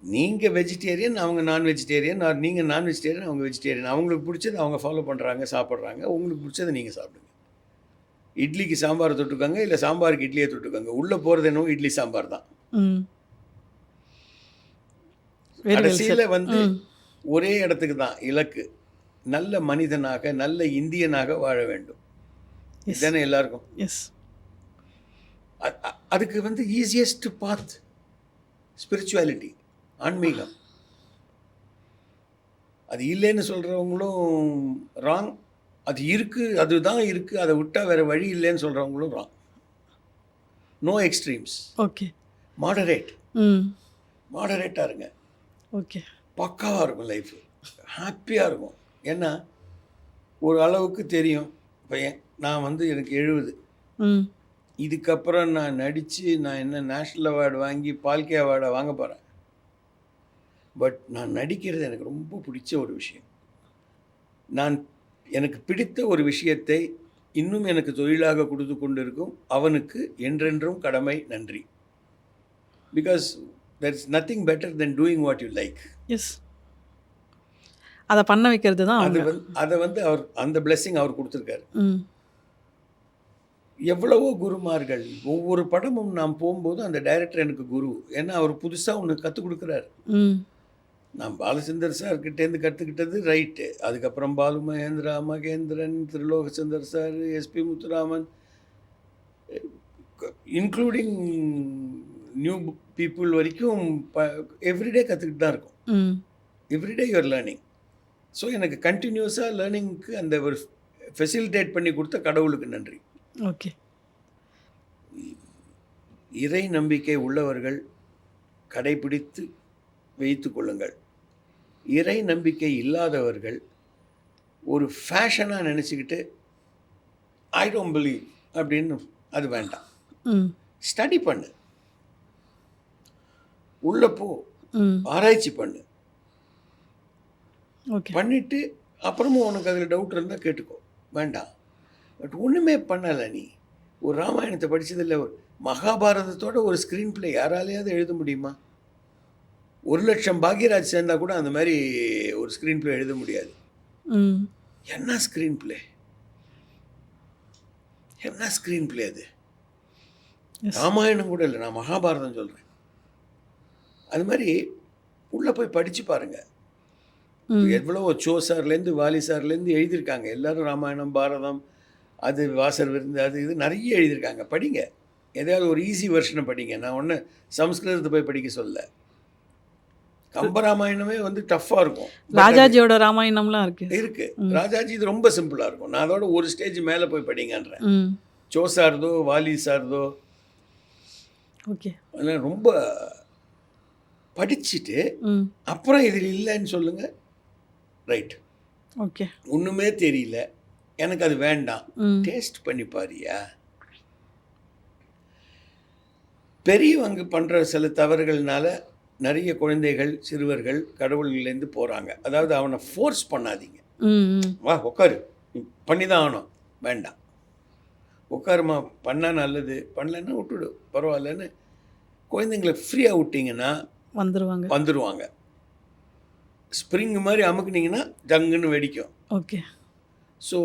நீங்கள் வெஜிடேரியன், அவங்க நான் வெஜிடேரியன், நீங்கள் நான் வெஜிடேரியன், அவங்க வெஜிடேரியன். அவங்களுக்கு பிடிச்சது அவங்க ஃபாலோ பண்ணுறாங்க, சாப்பிட்றாங்க. உங்களுக்கு பிடிச்சதை நீங்கள் சாப்பிடுங்க. இட்லிக்கு சாம்பார் தொட்டுக்காங்க, இல்லை சாம்பாருக்கு இட்லியை தொட்டுக்காங்க. உள்ளே போகிறது என்னவோ இட்லி சாம்பார் தான். கடைசியில் வந்து ஒரே இடத்துக்கு தான் இலக்கு, நல்ல மனிதனாக நல்ல இந்தியனாக வாழ வேண்டும். இதுதானே எல்லாருக்கும். அதுக்கு வந்து ஈஸியஸ்ட் பாத் ஸ்பிரிச்சுவாலிட்டி, ஆன்மீகம். அது இல்லைன்னு சொல்கிறவங்களும் ராங். அது இருக்குது, அதுதான் இருக்குது, அதை விட்டால் வேறு வழி இல்லைன்னு சொல்கிறவங்களும் ராங். No extremes. ஓகே, மாடரேட்டாக இருங்க. ஓகே, பக்காவாக இருக்கும் லைஃப், ஹாப்பியாக இருக்கும். ஏன்னா ஒரு அளவுக்கு தெரியும். இப்போ நான் வந்து எனக்கு 70, இதுக்கப்புறம் நான் நடித்து நான் என்ன நேஷ்னல் அவார்டு வாங்கி பால்கே அவார்டை வாங்க போகிறேன். பட் நான் நடிக்கிறது எனக்கு ரொம்ப பிடிச்ச ஒரு விஷயம். எனக்கு பிடித்த ஒரு விஷயத்தை இன்னும் எனக்கு தொழிலாக கொடுத்து கொண்டிருக்கும் அவனுக்கு என்றென்றும் கடமை நன்றி. Because there is nothing better than doing what you like. Yes, அதை பண்ண வைக்கிறது தான் அதை வந்து அவர் அந்த blessing அவர் கொடுத்துருக்காரு. எவ்வளவோ குருமார்கள், ஒவ்வொரு படமும் நாம் போகும்போது அந்த டைரக்டர் எனக்கு குரு. ஏன்னா அவர் புதுசாக ஒன்று கற்றுக் கொடுக்குறாரு. நான் பாலச்சந்தர் சார்கிட்டேருந்து கற்றுக்கிட்டது ரைட்டு. அதுக்கப்புறம் Balu Mahendra, Mahendran, Tirulokchandar sir, SP Muthuraman, including new people வரைக்கும் எவ்ரிடே கற்றுக்கிட்டு தான் இருக்கும். Everyday you are learning. ஸோ எனக்கு கண்டினியூஸாக லேர்னிங்க்கு அந்த ஒரு ஃபெசிலிட்டேட் பண்ணி கொடுத்த கடவுளுக்கு நன்றி. ஓகே, இறை நம்பிக்கை உள்ளவர்கள் கடைபிடித்து வைத்து கொள்ளுங்கள். இறை நம்பிக்கை இல்லாதவர்கள் ஒரு ஃபேஷனாக நினச்சிக்கிட்டு ஐ டோன்ட் பிலீவ் அப்படின்னு, அது வேண்டாம். ஸ்டடி பண்ணு, உள்ள போ, ஆராய்ச்சி பண்ணு. பண்ணிவிட்டு அப்புறமும் உனக்கு அதில் டவுட் இருந்தால் கேட்டுக்கோ, வேண்டாம். பட் ஒன்றுமே பண்ணலை. நீ ஒரு ராமாயணத்தை படித்ததில்லை, ஒரு மகாபாரதத்தோட ஒரு ஸ்க்ரீன் பிளே யாராலையாவது எழுத முடியுமா? 1,00,000 பாக்யராஜ் சேர்ந்தா கூட அந்த மாதிரி ஒரு ஸ்க்ரீன் பிளே எழுத முடியாது. என்ன ஸ்க்ரீன் பிளே, என்ன ஸ்க்ரீன் பிளே அது? ராமாயணம் கூட இல்லை, நான் மகாபாரதம் சொல்கிறேன். அது மாதிரி உள்ளே போய் படித்து பாருங்கள். எவ்வளோ சோ சார்லேருந்து வாலி சார்லேருந்து எழுதியிருக்காங்க. எல்லாரும் ராமாயணம் பாரதம் அது வாசர் விருந்து அது இது நிறைய எழுதியிருக்காங்க. படிங்க, எதையாவது ஒரு ஈஸி வெர்ஷனை படிங்க. நான் ஒன்று சம்ஸ்கிருதத்தை போய் படிக்க சொல்ல. கம்பராமாயணமே வந்து டஃப்பாக இருக்கும். ராஜாஜியோட ராமாயணம்லாம் இருக்கு. ராஜாஜி இது ரொம்ப சிம்பிளாக இருக்கும். நான் அதோட ஒரு ஸ்டேஜ் மேலே போய் படிங்கன்றேன். சோ சார்தோ வாலி சார்தோ ஓகே அதெல்லாம் ரொம்ப படிச்சுட்டு அப்புறம் இதில் இல்லைன்னு சொல்லுங்கள். ரைட், ஓகே, ஒன்றுமே தெரியல, எனக்கு அது வேண்டாம், டேஸ்ட் பண்ணி பாரியா. பெரியவங்க பண்ணுற சில தவறுகள்னால நிறைய குழந்தைகள் சிறுவர்கள் கடவுள்லேருந்து போகிறாங்க. அதாவது அவனை ஃபோர்ஸ் பண்ணாதீங்க. வா உட்காரு, பண்ணி தான் ஆகணும், வேண்டாம் உட்காருமா, பண்ணால் நல்லது, பண்ணலன்னா விட்டுடு பரவாயில்லன்னு குழந்தைங்களை ஃப்ரீயாக விட்டிங்கன்னா வந்துடுவாங்க. ஸ்ப்ரிங் மாதிரி அமுக்குனிங்கன்னா ஜங்குன்னு வெடிக்கும். ஓகே. ஸோ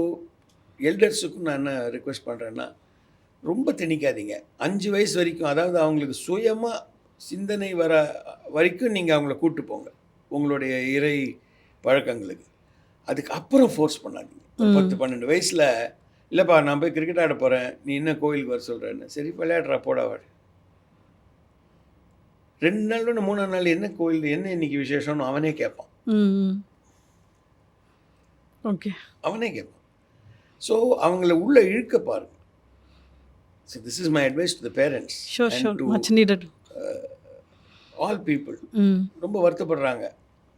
எல்டர்ஸுக்கும் நான் என்ன ரிக்வெஸ்ட் பண்ணுறேன்னா, ரொம்ப திணிக்காதீங்க. 5 வயசு வரைக்கும், அதாவது அவங்களுக்கு சுயமாக சிந்தனை வர வரைக்கும் நீங்கள் அவங்கள கூப்பிட்டு போங்க உங்களுடைய இறை பழக்கங்களுக்கு. அதுக்கு அப்புறம் ஃபோர்ஸ் பண்ணாதீங்க. 10-12 வயசில் இல்லைப்பா நான் போய் கிரிக்கெட் ஆட போகிறேன், நீ என்ன கோயிலுக்கு வர சொல்கிறேன்னு, சரி விளையாடுறா போடா வாடு. 2 நாள் 3 நாள் என்ன கோயில் என்ன இன்னைக்கு விசேஷம்னு அவனே கேட்பான். ஓகே, அவனே கேட்பான். ஸோ அவங்கள உள்ள இழுக்க பாருங்க. So this is my advice to the parents and to all people. ரொம்ப வருத்தப்படுறாங்க,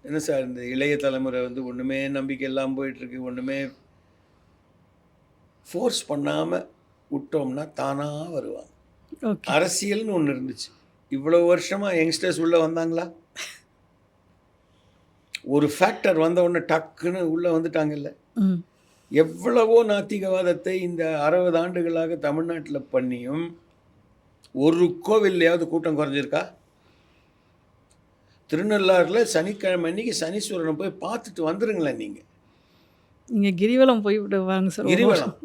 என்ன சார் இந்த இளைய தலைமுறை வந்து ஒன்றுமே நம்பிக்கை எல்லாம் போயிட்டுருக்கு, ஒன்றுமே ஃபோர்ஸ் பண்ணாமல் விட்டோம்னா தானாக வருவாங்க. அரசியல்னு ஒன்று இருந்துச்சு, இவ்வளோ வருஷமாக யங்ஸ்டர்ஸ் உள்ளே வந்தாங்களா? ஒரு ஃபேக்டர் வந்த உடனே டக்குன்னு உள்ளே வந்துட்டாங்கல்ல. எவ்வளவோ நாத்திகவாதத்தை இந்த 60 ஆண்டுகளாக தமிழ்நாட்டில் பண்ணியும் ஒரு கோவில்லையாவது கூட்டம் குறைஞ்சிருக்கா? திருநள்ளாறில் சனிக்கிழமை அன்னைக்கு சனீஸ்வரனை போய் பார்த்துட்டு வந்துடுங்களேன். நீங்கள் கிரிவலம் போய் வாங்க சார். கிரிவலம்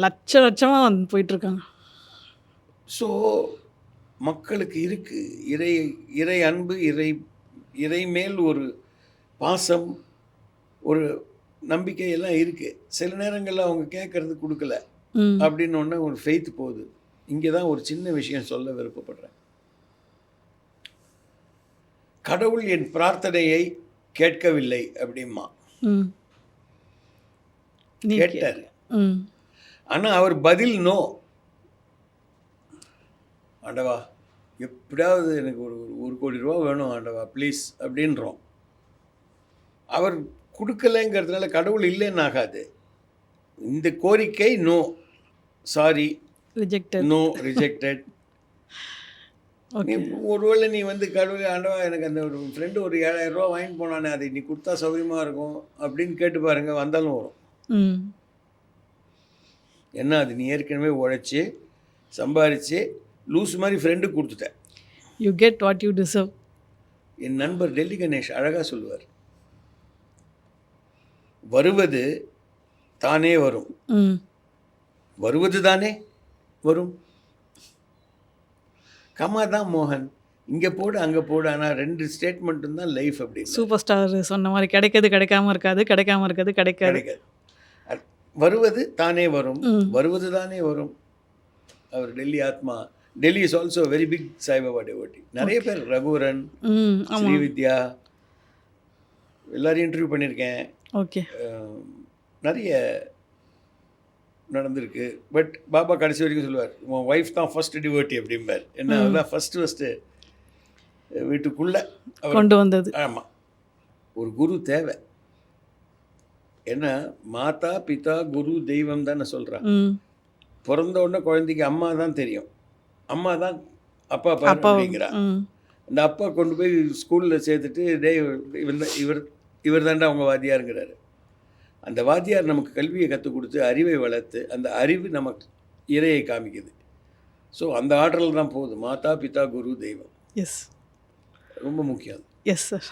லட்சமாக வந்து போயிட்டுருக்காங்க. ஸோ மக்களுக்கு இருக்குது இறை அன்பு, இறை மேல் ஒரு பாசம், ஒரு நம்பிக்கை எல்லாம் இருக்குது. சில நேரங்களில் அவங்க கேட்கறது கொடுக்கல அப்படின்னு ஒன்று ஒரு ஃபெய்த் போகுது. இங்கே தான் ஒரு சின்ன விஷயம் சொல்ல விருப்பப்படுறேன். கடவுள் என் பிரார்த்தனையை கேட்கவில்லை அப்படிமா கேட்டார். ஆனால் அவர் பதில் நோ. ஆண்டவா எப்படியாவது எனக்கு ஒரு 1 கோடி ரூபா வேணும் ஆண்டவா ப்ளீஸ் அப்படின்றோம். அவர் கொடுக்கலைங்கிறதுனால கடவுள் இல்லைன்னு ஆகாது. இந்த கோரிக்கை no, sorry, rejected, no, rejected. ஒருவேளை நீ வந்து கடவுள் ஆண்டவா எனக்கு அந்த ஒரு ஃப்ரெண்டு ஒரு 7000 ரூபா வாங்கிட்டு போனானே, அதை நீ கொடுத்தா சௌகரியமாக இருக்கும் அப்படின்னு கேட்டு பாருங்க, வந்தாலும் வரும். என்ன அது நீ ஏற்கனவே உழைச்சி சம்பாரித்து லூஸ் மாதிரி ஃப்ரெண்டுக்கு கொடுத்துட்டேன். You get what you deserve. என் நண்பர் டெல்லி கணேஷ் அழகாக சொல்லுவார், வருவது தானே வரும், வருவது தானே வரும். கமா தான் மோகன், இங்கே போடு அங்கே போடு, ஆனால் 2 ஸ்டேட்மெண்ட்டும் தான் லைஃப். அப்படி சூப்பர் ஸ்டார் சொன்ன மாதிரி கிடைக்கிறது கிடைக்காம இருக்காது, கிடைக்காம இருக்கிறது கிடைக்காது. வருவது தானே வரும், வருவது தானே வரும். அவர் டெல்லி ஆத்மா. Delhi is also very big Saibaba devotee. நிறைய பேர், ரகுவரன், ஸ்ரீவித்யா, எல்லாரையும் இன்டர்வியூ பண்ணியிருக்கேன். ஓகே, நிறைய நடந்திருக்கு. பட் பாபா கடைசி வரைக்கும் சொல்லுவார், உன் ஒய்ஃப் தான் ஃபர்ஸ்ட் டிவோட்டி அப்படிம்பார். என்ன அதுதான் ஃபஸ்ட்டு வீட்டுக்குள்ளே கொண்டு வந்தது. ஆமாம், ஒரு குரு தேவை. ஏன்னா மாதா பிதா குரு தெய்வம் தானே சொல்கிறான். பிறந்த உடனே குழந்தைக்கு அம்மா தான் தெரியும், அம்மா தான் அப்பா அப்படிங்கிறான். அந்த அப்பா கொண்டு போய் ஸ்கூலில் சேர்த்துட்டு டே இவர் தாண்டா அவங்க வாத்தியாருங்கிறாரு. அந்த வாத்தியார் நமக்கு கல்வியை கற்றுக் கொடுத்து அறிவை வளர்த்து அந்த அறிவு நமக்கு இறையை காமிக்குது. ஸோ அந்த ஆர்டரில் தான் போகுது, மாதா பிதா குரு தெய்வம். எஸ், ரொம்ப முக்கியம். Yes sir,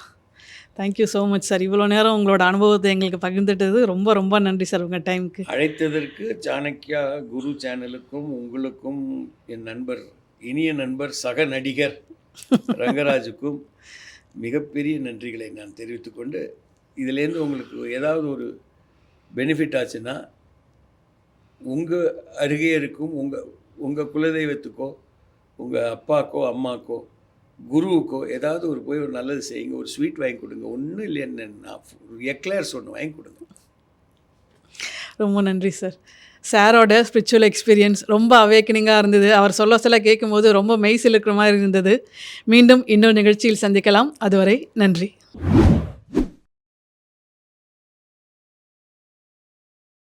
thank you so much sir. இவ்வளோ நேரம் உங்களோட அனுபவத்தை எங்களுக்கு பகிர்ந்துட்டது ரொம்ப ரொம்ப நன்றி சார் உங்கள் டைமுக்கு. அழைத்ததற்கு சாணக்யா குரு சேனலுக்கும் உங்களுக்கும் என் நண்பர், இனிய நண்பர், சக நடிகர் ரங்கராஜுக்கும் மிகப்பெரிய நன்றிகளை நான் தெரிவித்துக்கொண்டு, இதிலேருந்து உங்களுக்கு ஏதாவது ஒரு பெனிஃபிட் ஆச்சுன்னா உங்கள் அருகே இருக்கும் உங்கள் குலதெய்வத்துக்கோ, உங்கள் அப்பாக்கோ, அம்மாக்கோ, குருவுக்கோ ஏதாவது போய் ஒரு நல்லது செய்யுங்க. ஒரு ஸ்வீட் வாங்கி கொடுங்க. ஒன்றும் இல்லைன்னா ஒரு எக்லேர்ஸ் ஒன்று வாங்கி கொடுங்க. ரொம்ப நன்றி சார். சாரோட ஸ்பிரிச்சுவல் எக்ஸ்பீரியன்ஸ் ரொம்ப அவேக்கனிங்காக இருந்தது. அவர் சொல்ல கேட்கும்போது ரொம்ப மெய் சிலுக்கிற மாதிரி இருந்தது. மீண்டும் இன்னொரு நிகழ்ச்சியில் சந்திக்கலாம். அதுவரை நன்றி.